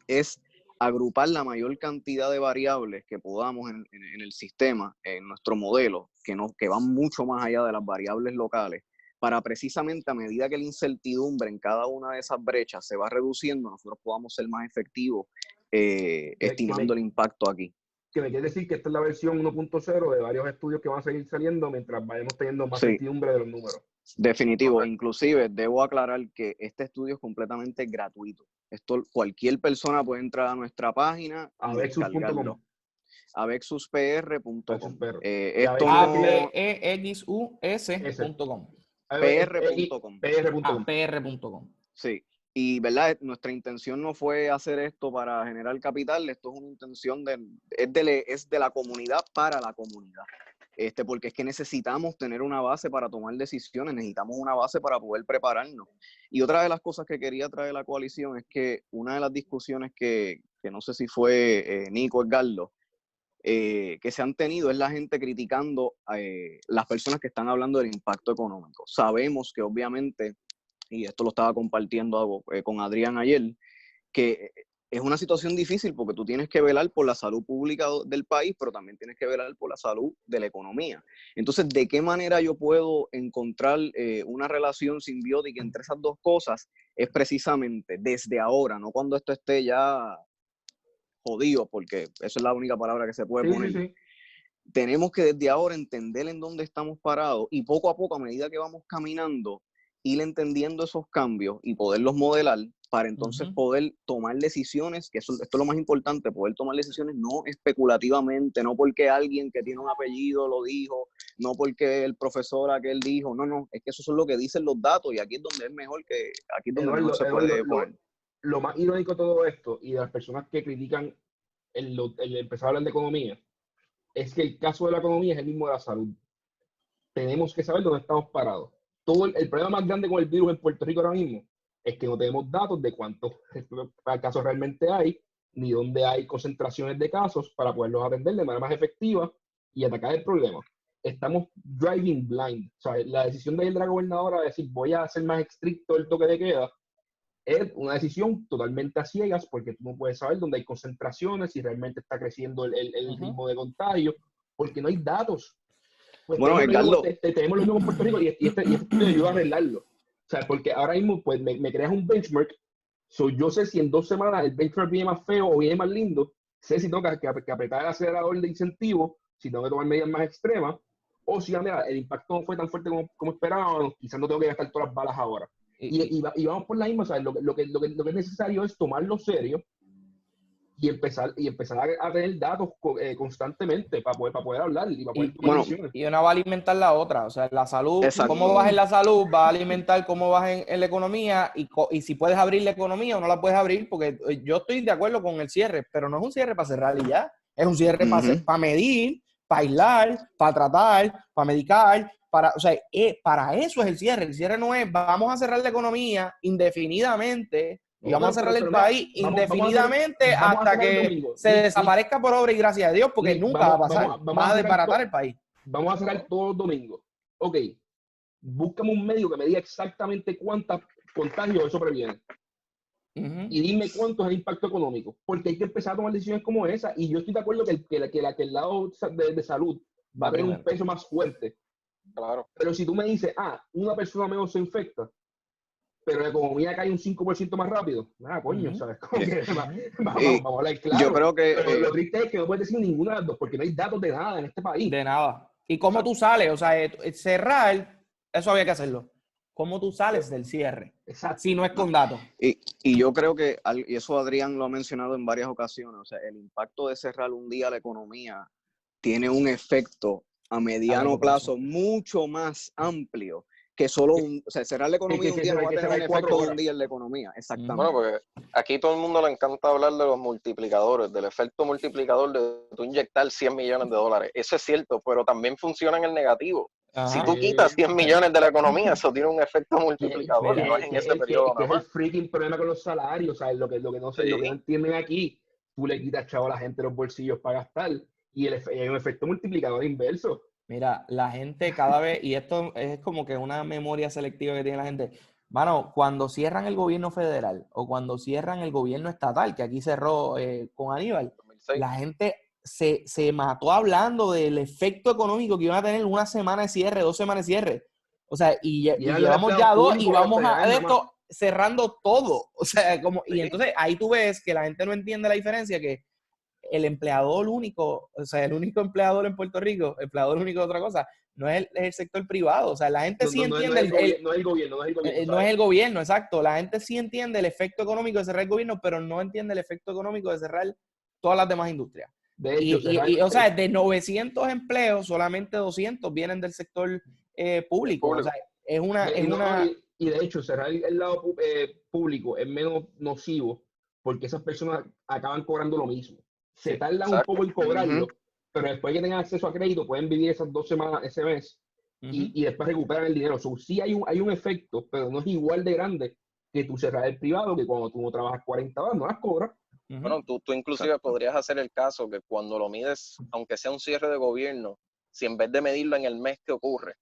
es agrupar la mayor cantidad de variables que podamos en el sistema, en nuestro modelo, que van mucho más allá de las variables locales, para precisamente a medida que la incertidumbre en cada una de esas brechas se va reduciendo, nosotros podamos ser más efectivos estimando el impacto aquí. Que me quiere decir que esta es la versión 1.0 de varios estudios que van a seguir saliendo mientras vayamos teniendo más certidumbre de los números. Definitivo. Okay. Inclusive, debo aclarar que este estudio es completamente gratuito. Cualquier persona puede entrar a nuestra página y descargarlo. Avexuspr.com. Esto no... AVEXUS.com. PR.com. PR.com. Sí. Y, ¿verdad? Nuestra intención no fue hacer esto para generar capital. Esto es una intención es de la comunidad para la comunidad. Porque es que necesitamos tener una base para tomar decisiones, necesitamos una base para poder prepararnos. Y otra de las cosas que quería traer la coalición es que una de las discusiones que no sé si fue Nico Edgardo, que se han tenido es la gente criticando las personas que están hablando del impacto económico. Sabemos que obviamente, y esto lo estaba compartiendo con Adrián ayer, que es una situación difícil porque tú tienes que velar por la salud pública del país, pero también tienes que velar por la salud de la economía. Entonces, ¿de qué manera yo puedo encontrar una relación simbiótica entre esas dos cosas? Es precisamente desde ahora, no cuando esto esté ya jodido, porque esa es la única palabra que se puede Sí, poner. sí, sí. Tenemos que desde ahora entender en dónde estamos parados y poco a poco, a medida que vamos caminando, ir entendiendo esos cambios y poderlos modelar para entonces poder tomar decisiones, que esto es lo más importante, poder tomar decisiones no especulativamente, no porque alguien que tiene un apellido lo dijo, no porque el profesor aquel dijo, no, es que eso es lo que dicen los datos y aquí es donde es mejor aquí es donde mejor se puede poner. Lo más irónico de todo esto y de las personas que critican el empezar a hablar de economía es que el caso de la economía es el mismo de la salud. Tenemos que saber dónde estamos parados. El problema más grande con el virus en Puerto Rico ahora mismo es que no tenemos datos de cuántos casos realmente hay, ni dónde hay concentraciones de casos para poderlos atender de manera más efectiva y atacar el problema. Estamos driving blind. O sea, la decisión de la gobernadora de decir voy a hacer más estricto el toque de queda es una decisión totalmente a ciegas porque tú no puedes saber dónde hay concentraciones, si realmente está creciendo el ritmo de contagio, porque no hay datos. Pues bueno, tenemos lo mismo en Puerto Rico y este estudio ayuda a arreglarlo. O sea, porque ahora mismo pues, me creas un benchmark, yo sé si en 2 semanas el benchmark viene más feo o viene más lindo, sé si tengo que apretar el acelerador de incentivo, si tengo que tomar medidas más extremas, o si mira, el impacto no fue tan fuerte como esperábamos, quizás no tengo que gastar todas las balas ahora. Y vamos por la misma, ¿sabes? Lo que es necesario es tomarlo serio y empezar a tener datos constantemente para poder hablar y para poder tomar decisiones. Y una va a alimentar la otra. O sea, la salud, exacto. cómo vas en la salud va a alimentar cómo vas en la economía y si puedes abrir la economía o no la puedes abrir, porque yo estoy de acuerdo con el cierre, pero no es un cierre para cerrar y ya. Es un cierre para medir, para aislar, para tratar, para medicar. O sea, para eso es el cierre. El cierre no es vamos a cerrar la economía indefinidamente y vamos a cerrar el país indefinidamente hasta que se desaparezca por obra y gracia de Dios, porque nunca va a pasar. Vas a desbaratar el país. Vamos a cerrar todos los domingos. Ok, búscame un medio que me diga exactamente cuántos contagios eso previene. Y dime cuánto es el impacto económico, porque hay que empezar a tomar decisiones como esa. Y yo estoy de acuerdo que el lado de salud va a tener un peso más fuerte. Claro. Pero si tú me dices, una persona menos se infecta, pero la economía cae un 5% más rápido, coño, ¿sabes? Vamos a hablar claro. Yo creo que lo triste es que no puedes decir ninguna de las dos, porque no hay datos de nada en este país. De nada. ¿Y cómo tú sales? O sea, cerrar, eso había que hacerlo. ¿Cómo tú sales del cierre? Exacto. Si no es con datos. Y yo creo que, y eso Adrián lo ha mencionado en varias ocasiones, o sea, el impacto de cerrar un día la economía tiene un efecto a mediano plazo mucho más amplio que solo cerrar la economía un día no va a tener un efecto de un día en la economía. Exactamente. Bueno, porque aquí todo el mundo le encanta hablar de los multiplicadores, del efecto multiplicador de tú inyectar 100 millones de dólares. Eso es cierto, pero también funciona en el negativo. Ajá. Si tú quitas 100 millones de la economía, eso tiene un efecto multiplicador, no es en ese periodo nada más. Es el freaking problema con los salarios, ¿sabes? Lo que no sé, lo que no entienden aquí, tú le quitas, chavo, a la gente los bolsillos para gastar y hay un efecto multiplicador inverso. Mira, la gente cada vez, y esto es como que una memoria selectiva que tiene la gente, mano, cuando cierran el gobierno federal o cuando cierran el gobierno estatal, que aquí cerró con Aníbal, 2006. La gente se mató hablando del efecto económico que iban a tener una semana de cierre, 2 semanas de cierre. O sea, y llevamos ya 2 y vamos a esto cerrando todo. O sea, y entonces ahí tú ves que la gente no entiende la diferencia, que el empleador único, o sea, el único empleador en Puerto Rico, empleador único de otra cosa, no es el sector privado. O sea, la gente sí entiende. No es el gobierno. No es el gobierno, exacto. La gente sí entiende el efecto económico de cerrar el gobierno, pero no entiende el efecto económico de cerrar todas las demás industrias. De hecho, o sea, de 900 empleos, solamente 200 vienen del sector público. O sea, es una... Y de hecho, cerrar el lado público es menos nocivo porque esas personas acaban cobrando lo mismo. Se tardan un poco en cobrarlo, pero después que tengan acceso a crédito pueden vivir esas 2 semanas, ese mes, y después recuperan el dinero. Sí hay un efecto, pero no es igual de grande que tú cerrar el privado, que cuando tú no trabajas 40 horas no las cobras. Bueno, tú inclusive podrías hacer el caso que cuando lo mides, aunque sea un cierre de gobierno, si en vez de medirlo en el mes que ocurre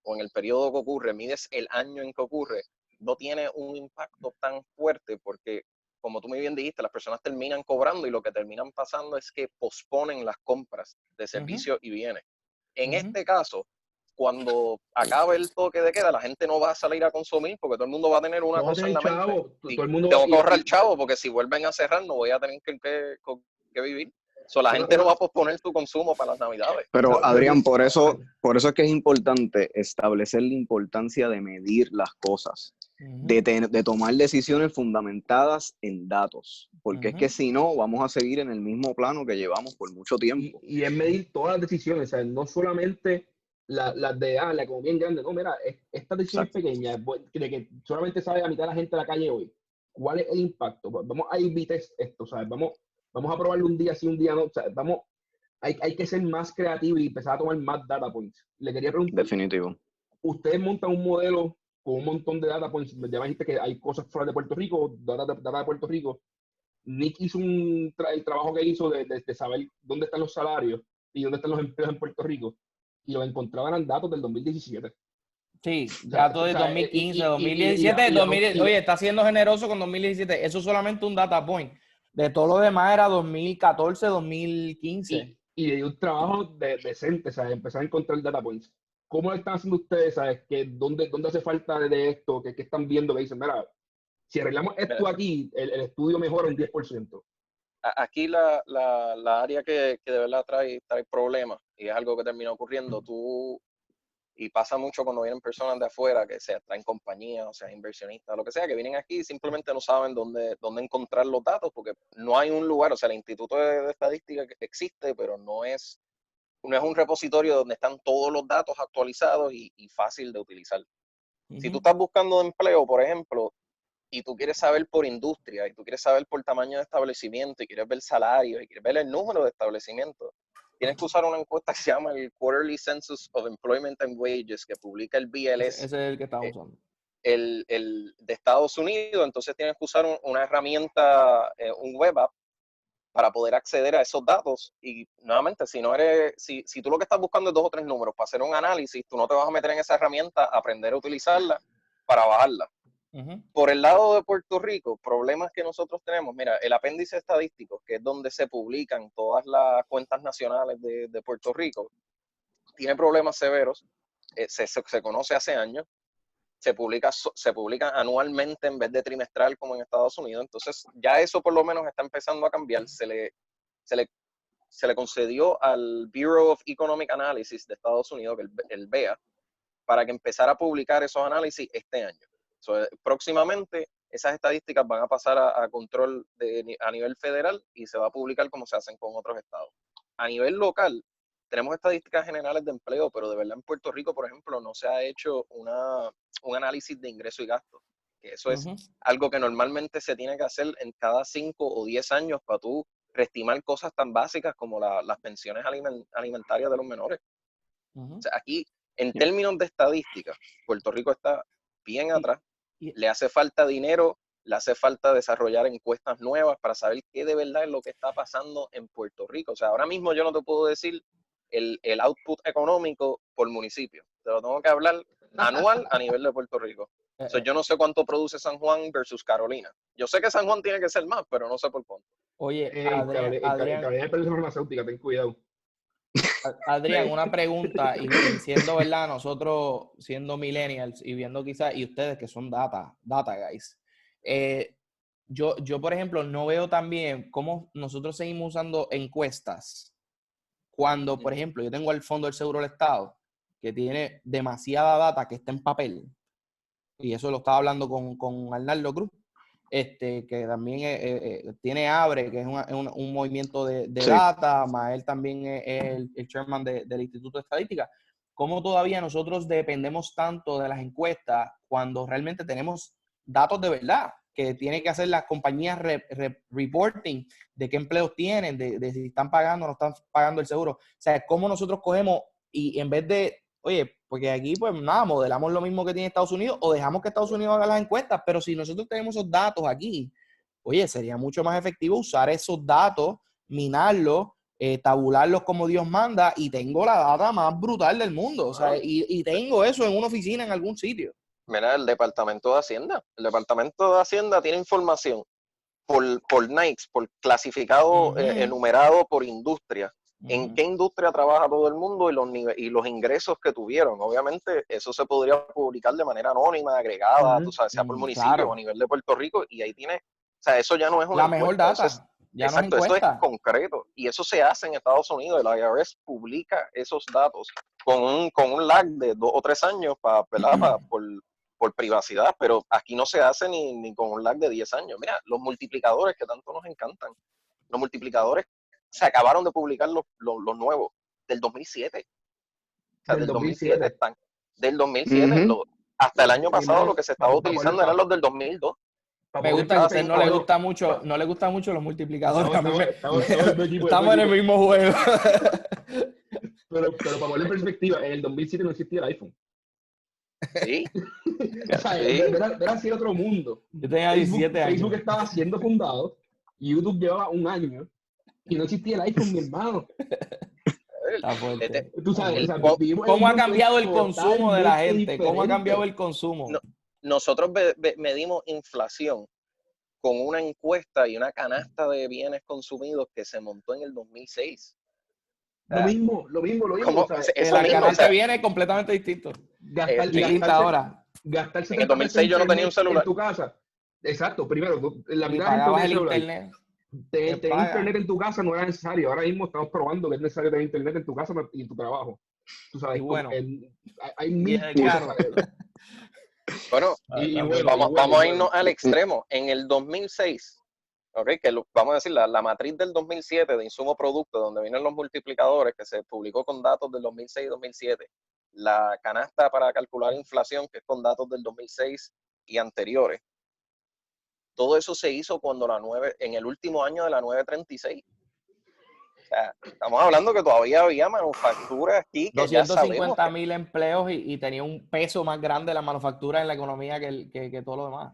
o en el periodo que ocurre, mides el año en que ocurre, no tiene un impacto tan fuerte porque como tú muy bien dijiste, las personas terminan cobrando y lo que terminan pasando es que posponen las compras de servicios y bienes. En este caso, cuando acabe el toque de queda, la gente no va a salir a consumir porque todo el mundo va a tener una No va a cosa en tener la mente. chavo, Y todo el mundo tengo que ahorrar chavo porque si vuelven a cerrar no voy a tener que vivir. La gente no va a posponer su consumo para las Navidades. Pero Adrián, por eso es que es importante establecer la importancia de medir las cosas, de tomar decisiones fundamentadas en datos, porque es que si no, vamos a seguir en el mismo plano que llevamos por mucho tiempo. Y es medir todas las decisiones, ¿sabes? No solamente las de la economía en grande, no, mira, estas decisiones pequeñas, de que solamente sabe la mitad de la gente de la calle hoy, ¿cuál es el impacto? Vamos a test esto, ¿sabes? Vamos a probarlo un día sí, un día no, ¿sabes? Hay que ser más creativo y empezar a tomar más data points. Le quería preguntar, definitivo, ustedes montan un modelo con un montón de data points, ya me dijiste que hay cosas fuera de Puerto Rico, data de Puerto Rico. Nick hizo el trabajo que hizo de saber dónde están los salarios y dónde están los empleos en Puerto Rico, y lo encontraban en datos del 2017. Sí, datos de 2015, 2017, oye, está siendo generoso con 2017. Eso es solamente un data point. De todo lo demás era 2014, 2015. Y de un trabajo decente, ¿sabes? Empezar a encontrar data points. ¿Cómo lo están haciendo ustedes? ¿Sabes? ¿Dónde hace falta de esto? ¿Qué están viendo? Que dicen, mira, si arreglamos esto aquí, el estudio mejora un 10%. Aquí la área que de verdad trae problemas, y es algo que termina ocurriendo, y pasa mucho cuando vienen personas de afuera, que sea traen compañías, o sea, inversionistas, lo que sea, que vienen aquí y simplemente no saben dónde encontrar los datos, porque no hay un lugar, o sea, el Instituto de Estadística existe, pero no es un repositorio donde están todos los datos actualizados y fácil de utilizar. Si tú estás buscando empleo, por ejemplo, y tú quieres saber por industria, y tú quieres saber por tamaño de establecimiento, y quieres ver salarios, y quieres ver el número de establecimientos, tienes que usar una encuesta que se llama el Quarterly Census of Employment and Wages, que publica el BLS. Ese es el que estamos usando. El de Estados Unidos. Entonces tienes que usar una herramienta, un web app, para poder acceder a esos datos. Y nuevamente, si tú lo que estás buscando es 2 o 3 números para hacer un análisis, tú no te vas a meter en esa herramienta a aprender a utilizarla para bajarla. Por el lado de Puerto Rico, problemas que nosotros tenemos, mira, el apéndice estadístico, que es donde se publican todas las cuentas nacionales de Puerto Rico, tiene problemas severos. Se conoce hace años, se publica anualmente en vez de trimestral como en Estados Unidos. Entonces ya eso por lo menos está empezando a cambiar. Se le concedió al Bureau of Economic Analysis de Estados Unidos, el BEA, para que empezara a publicar esos análisis este año. Próximamente esas estadísticas van a pasar a control a nivel federal y se va a publicar como se hacen con otros estados. A nivel local, tenemos estadísticas generales de empleo, pero de verdad en Puerto Rico, por ejemplo, no se ha hecho un análisis de ingreso y gasto. Que eso es algo que normalmente se tiene que hacer en cada 5 o 10 años para tú reestimar cosas tan básicas como las pensiones alimentarias de los menores. O sea, aquí, en términos de estadística, Puerto Rico está bien atrás. Le hace falta dinero, le hace falta desarrollar encuestas nuevas para saber qué de verdad es lo que está pasando en Puerto Rico. O sea, ahora mismo yo no te puedo decir el output económico por municipio. Te lo tengo que hablar anual a nivel de Puerto Rico. O sea, yo no sé cuánto produce San Juan versus Carolina. Yo sé que San Juan tiene que ser más, pero no sé por cuánto. Oye, Carolina es farmacéutica, ten cuidado. Adrián, una pregunta, y siendo, ¿verdad? Nosotros siendo millennials y viendo quizás, y ustedes que son data guys, yo, por ejemplo, no veo también cómo nosotros seguimos usando encuestas cuando, por ejemplo, yo tengo el Fondo del Seguro del Estado, que tiene demasiada data que está en papel, y eso lo estaba hablando con Arnaldo Cruz, que también tiene ABRE, que es un movimiento de data, más él también es el chairman del Instituto de Estadística. ¿Cómo todavía nosotros dependemos tanto de las encuestas cuando realmente tenemos datos de verdad? Que tienen que hacer las compañías reporting de qué empleos tienen, de si están pagando o no están pagando el seguro. O sea, cómo nosotros cogemos y en vez de, oye, porque aquí pues nada, modelamos lo mismo que tiene Estados Unidos o dejamos que Estados Unidos haga las encuestas, pero si nosotros tenemos esos datos aquí, oye, sería mucho más efectivo usar esos datos, minarlos, tabularlos como Dios manda, y tengo la data más brutal del mundo. O sea, y tengo eso en una oficina en algún sitio. Mira, el Departamento de Hacienda. El Departamento de Hacienda tiene información por NAICS, por clasificado, enumerado por industria. ¿En qué industria trabaja todo el mundo y los ingresos que tuvieron? Obviamente, eso se podría publicar de manera anónima, agregada, tú sabes, sea por municipio o a nivel de Puerto Rico, y ahí tiene, o sea, eso ya no es una la mejor encuesta, data. Exacto, eso es concreto. Y eso se hace en Estados Unidos. El IRS publica esos datos con un lag de 2 o 3 años por privacidad, pero aquí no se hace ni con un lag de 10 años. Mira, los multiplicadores que tanto nos encantan, los multiplicadores se acabaron de publicar los nuevos del 2007. O sea, del 2007 están. Del 2007, hasta el año pasado lo que se estaba utilizando eran los del 2002. Me gusta que a usted no le gusta mucho los multiplicadores. Estamos en el mismo juego. pero para ponerle en perspectiva, en el 2007 no existía el iPhone. Sí. O sea, era así otro mundo. Yo tenía 17 años. Facebook estaba siendo fundado, YouTube llevaba 1 año y no existía el iPhone, mi hermano. Está fuerte. Tú sabes, ¿Cómo ha cambiado el consumo de la gente? ¿Cómo ha cambiado el consumo? Nosotros medimos inflación con una encuesta y una canasta de bienes consumidos que se montó en el 2006. Lo mismo. La canasta viene completamente distinto. Gastar en el 2006 yo no tenía un celular. En tu casa. Exacto, primero, la pagabas el internet. Tener internet en tu casa no era necesario. Ahora mismo estamos probando que es necesario tener internet en tu casa y en tu trabajo. Tú sabes, bueno, hay mil cosas. Bueno, vamos a irnos al extremo. En el 2006, okay, vamos a decir, la matriz del 2007 de insumo producto, donde vienen los multiplicadores, que se publicó con datos del 2006 y 2007, la canasta para calcular inflación, que es con datos del 2006 y anteriores. Todo eso se hizo cuando en el último año de la 936. O sea, estamos hablando que todavía había manufacturas aquí que 250,000 empleos y tenía un peso más grande la manufactura en la economía que todo lo demás.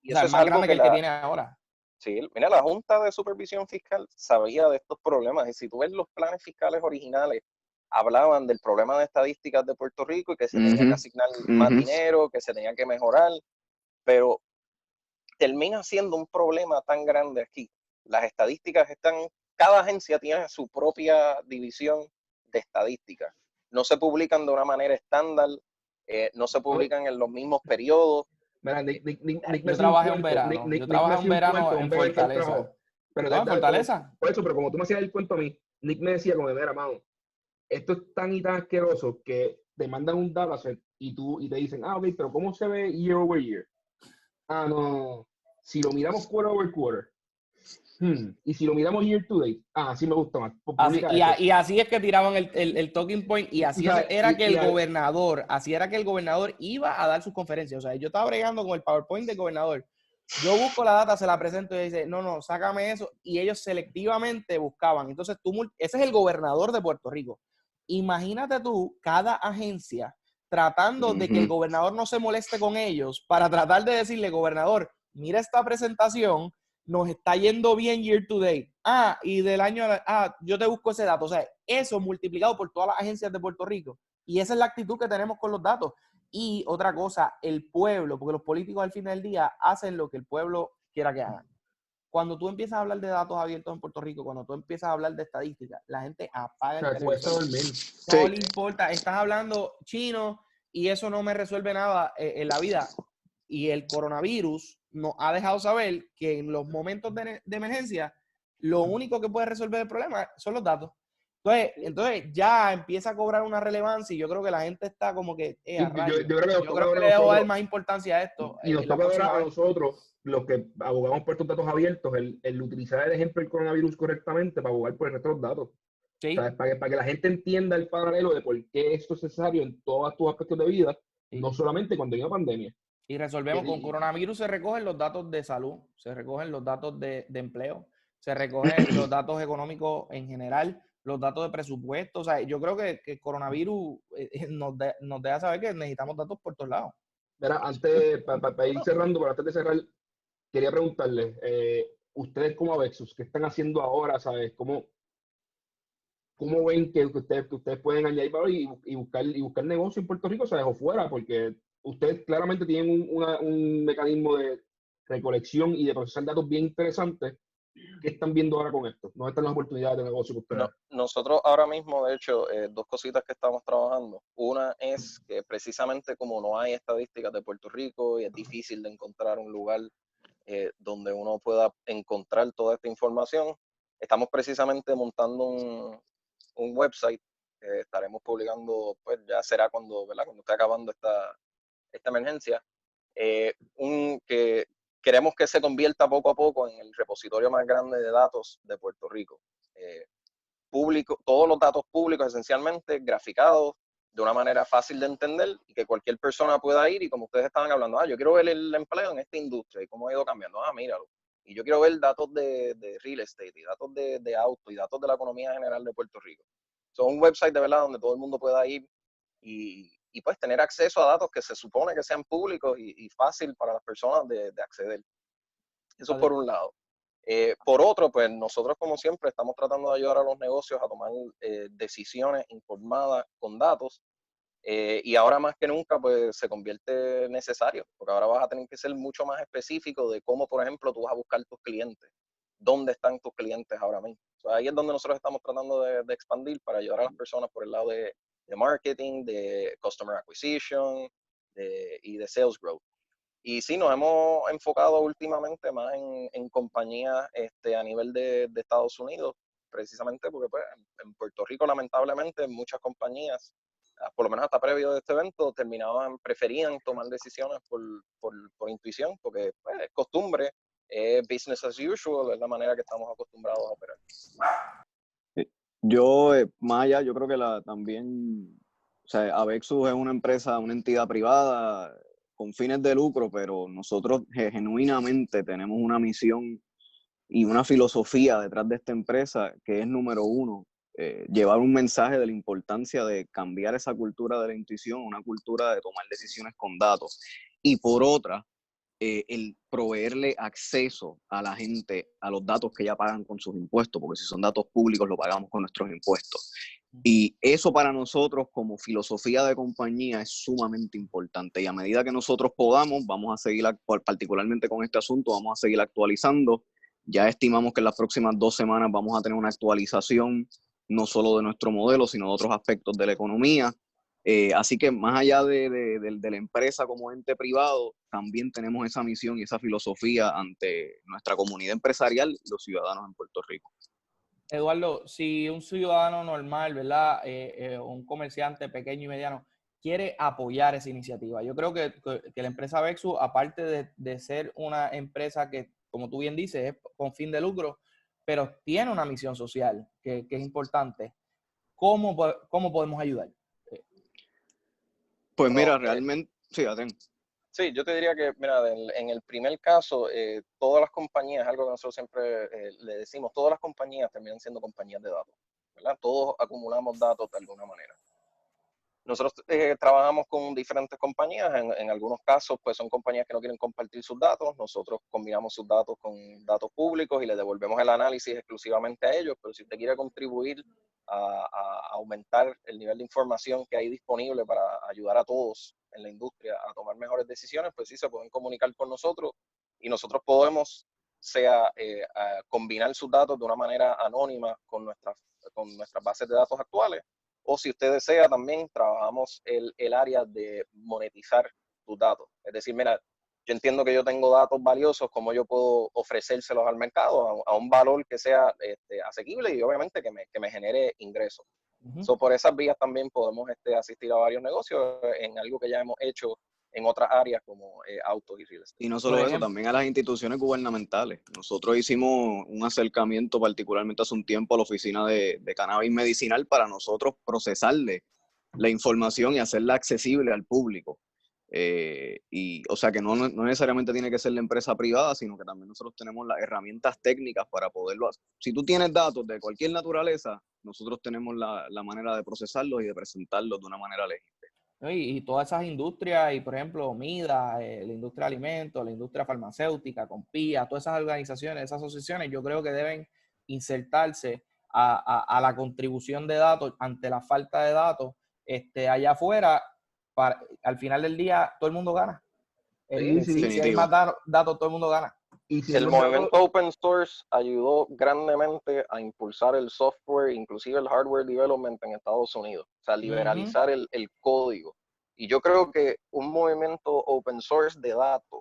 Y o sea, eso es más algo grande que el que tiene ahora. Sí, mira, la Junta de Supervisión Fiscal sabía de estos problemas. Y si tú ves los planes fiscales originales, hablaban del problema de estadísticas de Puerto Rico y que se tenía que asignar más dinero, que se tenía que mejorar, pero termina siendo un problema tan grande aquí. Las estadísticas cada agencia tiene su propia división de estadísticas. No se publican de una manera estándar, no se publican en los mismos periodos. Mira, yo trabajé en verano. Yo trabajé en verano en Fortaleza. Pero ¿En Fortaleza? Por eso, pero como tú me hacías el cuento a mí, Nick me decía como, mira, mano, esto es tan y tan asqueroso que te mandan un dataset y te dicen, ok, pero ¿cómo se ve year over year? No. Si lo miramos quarter over quarter, y si lo miramos year to date, sí me gusta más. Y así es que tiraban el talking point, y así era que el gobernador iba a dar sus conferencias. O sea, yo estaba bregando con el PowerPoint del gobernador. Yo busco la data, se la presento y dice, no, sácame eso. Y ellos selectivamente buscaban. Entonces, ese es el gobernador de Puerto Rico. Imagínate tú, cada agencia tratando de que el gobernador no se moleste con ellos para tratar de decirle, gobernador, mira esta presentación, nos está yendo bien year to date. Y del año, yo te busco ese dato. O sea, eso multiplicado por todas las agencias de Puerto Rico. Y esa es la actitud que tenemos con los datos. Y otra cosa, el pueblo, porque los políticos al final del día hacen lo que el pueblo quiera que hagan. Cuando tú empiezas a hablar de datos abiertos en Puerto Rico, cuando tú empiezas a hablar de estadísticas, la gente apaga el teléfono. No le importa, estás hablando chino y eso no me resuelve nada en la vida. Y el coronavirus nos ha dejado saber que en los momentos de emergencia, lo único que puede resolver el problema son los datos. Entonces ya empieza a cobrar una relevancia y yo creo que la gente está como que, yo creo que le debo dar más importancia a esto. Y nos toca ahora a nosotros, los que abogamos por estos datos abiertos, el utilizar el ejemplo del coronavirus correctamente para abogar por el resto de los datos. Sí. O sea, para que la gente entienda el paralelo de por qué esto es necesario en todos tus aspectos de vida, no solamente cuando hay una pandemia. Y resolvemos, con coronavirus se recogen los datos de salud, se recogen los datos de empleo, se recogen los datos económicos en general, los datos de presupuesto. O sea, yo creo que el coronavirus nos deja saber que necesitamos datos por todos lados. Mira, antes, para ir cerrando, pero antes de cerrar, quería preguntarles, ustedes como Avexus, ¿qué están haciendo ahora? ¿Sabes? ¿Cómo ven que ustedes pueden añadir valor y buscar negocio en Puerto Rico, ¿sabes? O fuera, porque ustedes claramente tienen un mecanismo de recolección y de procesar datos bien interesantes. ¿Qué están viendo ahora con esto? ¿Dónde están las oportunidades de negocio que ustedes? Nosotros ahora mismo, de hecho, dos cositas que estamos trabajando. Una es que precisamente como no hay estadísticas de Puerto Rico y es difícil de encontrar un lugar donde uno pueda encontrar toda esta información, estamos precisamente montando un website que estaremos publicando, pues ya será cuando, ¿verdad? Cuando esté acabando esta emergencia, que queremos que se convierta poco a poco en el repositorio más grande de datos de Puerto Rico. Público, todos los datos públicos esencialmente graficados de una manera fácil de entender y que cualquier persona pueda ir y como ustedes estaban hablando, yo quiero ver el empleo en esta industria y cómo ha ido cambiando, míralo. Y yo quiero ver datos de real estate y datos de auto y datos de la economía general de Puerto Rico. Son un website de verdad donde todo el mundo pueda ir y pues tener acceso a datos que se supone que sean públicos y fácil para las personas de acceder. Eso por un lado. Por otro, pues nosotros como siempre estamos tratando de ayudar a los negocios a tomar decisiones informadas con datos y ahora más que nunca pues se convierte necesario, porque ahora vas a tener que ser mucho más específico de cómo, por ejemplo, tú vas a buscar tus clientes, dónde están tus clientes ahora mismo. O sea, ahí es donde nosotros estamos tratando de expandir para ayudar a las personas por el lado de marketing, de customer acquisition y de sales growth. Y sí, nos hemos enfocado últimamente más en compañías a nivel de Estados Unidos, precisamente porque pues, en Puerto Rico, lamentablemente, muchas compañías, por lo menos hasta previo de este evento, preferían tomar decisiones por intuición, porque pues, es costumbre, es business as usual, es la manera que estamos acostumbrados a operar. Yo, más allá, yo creo que también, o sea, Avexus es una empresa, una entidad privada con fines de lucro, pero nosotros genuinamente tenemos una misión y una filosofía detrás de esta empresa que es número uno, llevar un mensaje de la importancia de cambiar esa cultura de la intuición, una cultura de tomar decisiones con datos. Y por otra, el proveerle acceso a la gente a los datos que ya pagan con sus impuestos, porque si son datos públicos lo pagamos con nuestros impuestos. Y eso para nosotros como filosofía de compañía es sumamente importante y a medida que nosotros podamos, vamos a seguir, particularmente con este asunto, vamos a seguir actualizando. Ya estimamos que en las próximas 2 semanas vamos a tener una actualización no solo de nuestro modelo, sino de otros aspectos de la economía. Así que más allá de la empresa como ente privado, también tenemos esa misión y esa filosofía ante nuestra comunidad empresarial y los ciudadanos en Puerto Rico. Eduardo, si un ciudadano normal, ¿verdad? Un comerciante pequeño y mediano quiere apoyar esa iniciativa, yo creo que la empresa Avexus, aparte de ser una empresa que, como tú bien dices, es con fin de lucro, pero tiene una misión social que es importante. ¿Cómo podemos ayudar? Pues mira, realmente, sí, atento. Sí, yo te diría que, mira, en el primer caso, todas las compañías, algo que nosotros siempre le decimos, todas las compañías terminan siendo compañías de datos, ¿verdad? Todos acumulamos datos de alguna manera. Nosotros trabajamos con diferentes compañías, en algunos casos pues son compañías que no quieren compartir sus datos, nosotros combinamos sus datos con datos públicos y le devolvemos el análisis exclusivamente a ellos, pero si usted quiere contribuir a aumentar el nivel de información que hay disponible para ayudar a todos en la industria a tomar mejores decisiones, pues sí, se pueden comunicar con nosotros y nosotros podemos combinar sus datos de una manera anónima con nuestras bases de datos actuales. O si usted desea, también trabajamos el área de monetizar tus datos. Es decir, mira, yo entiendo que yo tengo datos valiosos, ¿cómo yo puedo ofrecérselos al mercado a un valor que sea asequible y obviamente que me genere ingresos? So, por esas vías también podemos asistir a varios negocios en algo que ya hemos hecho en otras áreas como autos y real estate. Y no solo eso, también a las instituciones gubernamentales. Nosotros hicimos un acercamiento particularmente hace un tiempo a la oficina de cannabis medicinal para nosotros procesarle la información y hacerla accesible al público. O sea que no necesariamente tiene que ser la empresa privada, sino que también nosotros tenemos las herramientas técnicas para poderlo hacer. Si tú tienes datos de cualquier naturaleza, nosotros tenemos la manera de procesarlos y de presentarlos de una manera legible. Y todas esas industrias, y por ejemplo, MIDA, la industria de alimentos, la industria farmacéutica, COMPIA, todas esas organizaciones, esas asociaciones, yo creo que deben insertarse a la contribución de datos ante la falta de datos allá afuera. Al final del día, todo el mundo gana. Si hay más datos, todo el mundo gana. Y si el movimiento open source ayudó grandemente a impulsar el software, inclusive el hardware development en Estados Unidos, o sea, liberalizar el código. Y yo creo que un movimiento open source de datos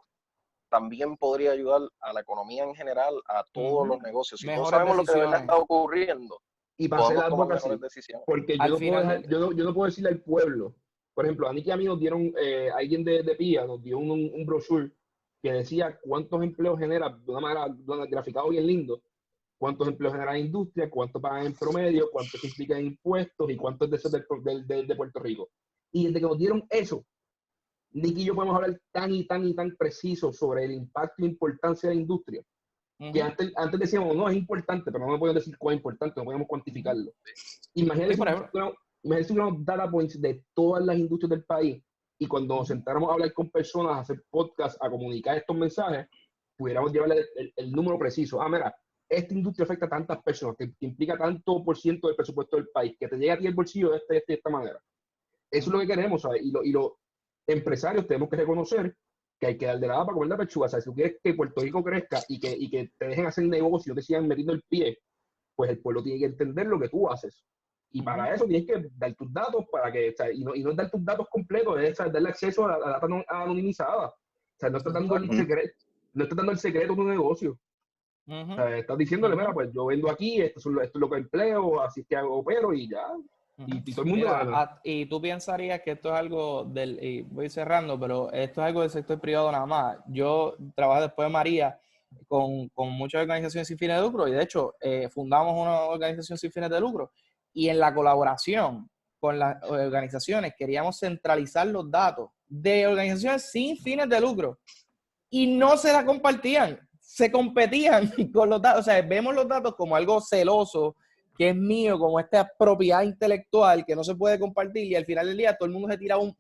también podría ayudar a la economía en general, a todos los negocios. Si todos sabemos lo que de verdad está ocurriendo, y para hacer podemos tomar advocacy, mejores decisiones. porque yo no puedo decirle al pueblo, por ejemplo, a Nick y a mí nos dieron, alguien de PIA nos dio un brochure que decía cuántos empleos genera, de una manera graficado bien lindo, cuántos empleos genera la industria, cuánto pagan en promedio, cuánto se implica en impuestos y cuánto es de Puerto Rico. Y desde que nos dieron eso, Nick y yo podemos hablar tan preciso sobre el impacto e importancia de la industria, que antes decíamos, no, es importante, pero no podemos decir cuál es importante, no podemos cuantificarlo. Imagínense unos data points de todas las industrias del país, y cuando nos sentáramos a hablar con personas, a hacer podcasts, a comunicar estos mensajes, pudiéramos llevarle el número preciso. Mira, esta industria afecta a tantas personas, que implica tanto por ciento del presupuesto del país, que te llega a ti el bolsillo de esta manera. Eso es lo que queremos, ¿sabes? Y los empresarios tenemos que reconocer que hay que dar de la para comer la pechuga. O sea, si tú quieres que Puerto Rico crezca y que te dejen hacer negocio y no te sigan metiendo el pie, pues el pueblo tiene que entender lo que tú haces. Y para eso tienes que dar tus datos para que, o sea, y no es dar tus datos completos, es darle acceso a la data anonimizada. O sea, no estás dando el secreto de tu negocio. O sea, estás diciéndole, mira, pues yo vendo aquí, esto es lo que empleo, así es que hago, pero y ya. Y todo el mundo gana. Y tú pensarías que esto es algo y voy cerrando, pero esto es algo del sector privado nada más. Yo trabajé después de María con muchas organizaciones sin fines de lucro, y de hecho fundamos una organización sin fines de lucro, y en la colaboración con las organizaciones queríamos centralizar los datos de organizaciones sin fines de lucro y no se la compartían, se competían con los datos. O sea, vemos los datos como algo celoso, que es mío, como esta propiedad intelectual que no se puede compartir, y al final del día todo el mundo se tira un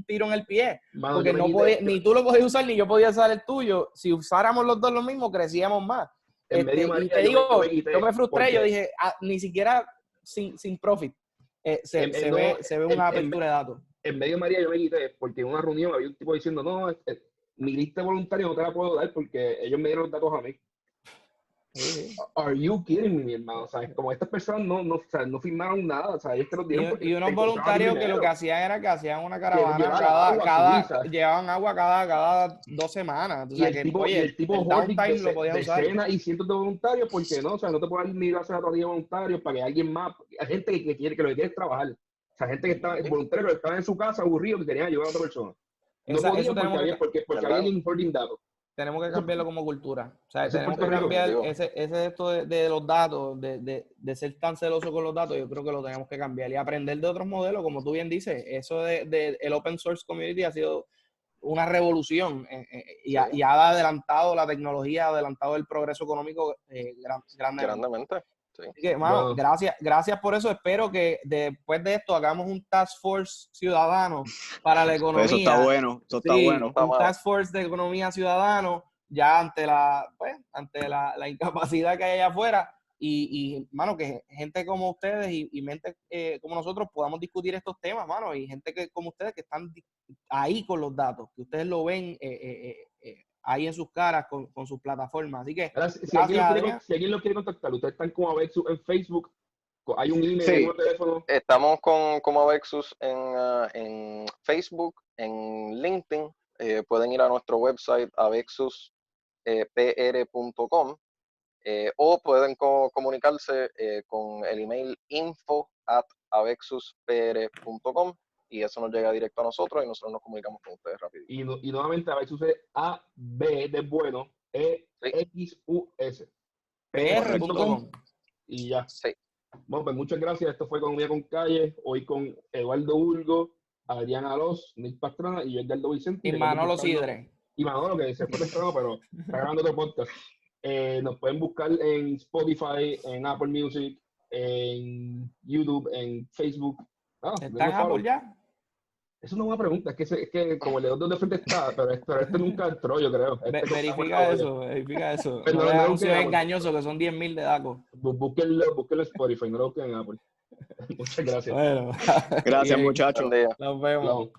tiro en el pie, porque ni tú lo podías usar ni yo podía usar el tuyo. Si usáramos los dos lo mismo, crecíamos más. Y te digo, yo me frustré, yo dije, ni siquiera sin profit se ve una apertura de datos. En medio de María yo me quité, porque en una reunión había un tipo diciendo, no, mi lista de voluntarios no te la puedo dar porque ellos me dieron los datos a mí. Are you kidding me, mi hermano? O sea, como estas personas no firmaron nada, o sea, ellos te lo dieron. Y unos voluntarios que lo que hacían era que hacían una caravana, llevaban agua cada 2 semanas. O sea, el tipo downtime lo podías usar. Decenas y cientos de voluntarios, ¿por qué no? O sea, no te pueden ni hacer a todos los voluntarios para que alguien más, hay gente que lo que quiere es trabajar. O sea, gente que está, voluntarios que estaban en su casa aburridos, que querían ayudar a otra persona. No podían porque alguien hoarding datos. Tenemos que cambiarlo como cultura. O sea, tenemos que cambiar esto de los datos, de ser tan celoso con los datos. Yo creo que lo tenemos que cambiar y aprender de otros modelos, como tú bien dices. Eso de el open source community ha sido una revolución y ha adelantado la tecnología, ha adelantado el progreso económico grandemente. Sí. Así que, mano, gracias por eso. Espero que después de esto hagamos un task force ciudadano para la economía. Eso está bueno, Un task force de economía ciudadano, ya ante la incapacidad que hay allá afuera. Y mano, que gente como ustedes y mente como nosotros podamos discutir estos temas, mano. Y gente como ustedes que están ahí con los datos, que ustedes lo ven ahí en sus caras con sus plataformas. Así que, si alguien lo quiere contactar, ustedes están como Avexus en Facebook, hay un email, un teléfono. Estamos como Avexus en Facebook, en LinkedIn. Pueden ir a nuestro website avexuspr.com o pueden comunicarse con el email info@avexuspr.com. Y eso nos llega directo a nosotros y nosotros nos comunicamos con ustedes rápido. Y nuevamente Avexus es A-B de bueno, E-X-U-S. PR.com. Y ya. Sí. Bueno, pues muchas gracias. Esto fue Economía con Calle. Hoy con Eduardo Burgo, Adrián Alos, Nick Pastrana y yo, Edgardo Vicente. Y Manolo Sidre. Y Manolo, que se fue temprano, pero está grabando otro podcast. Nos pueden buscar en Spotify, en Apple Music, en YouTube, en Facebook. ¿Está en Apple ya? Es una buena pregunta, es que como el de frente está, pero este nunca entró, yo creo. Verifica eso. Pero no es anuncio engañoso, que son 10,000 de DACO. Búsquenlo en Spotify, no lo busquen en Apple. Muchas gracias. Bueno. Gracias, muchachos. Nos vemos.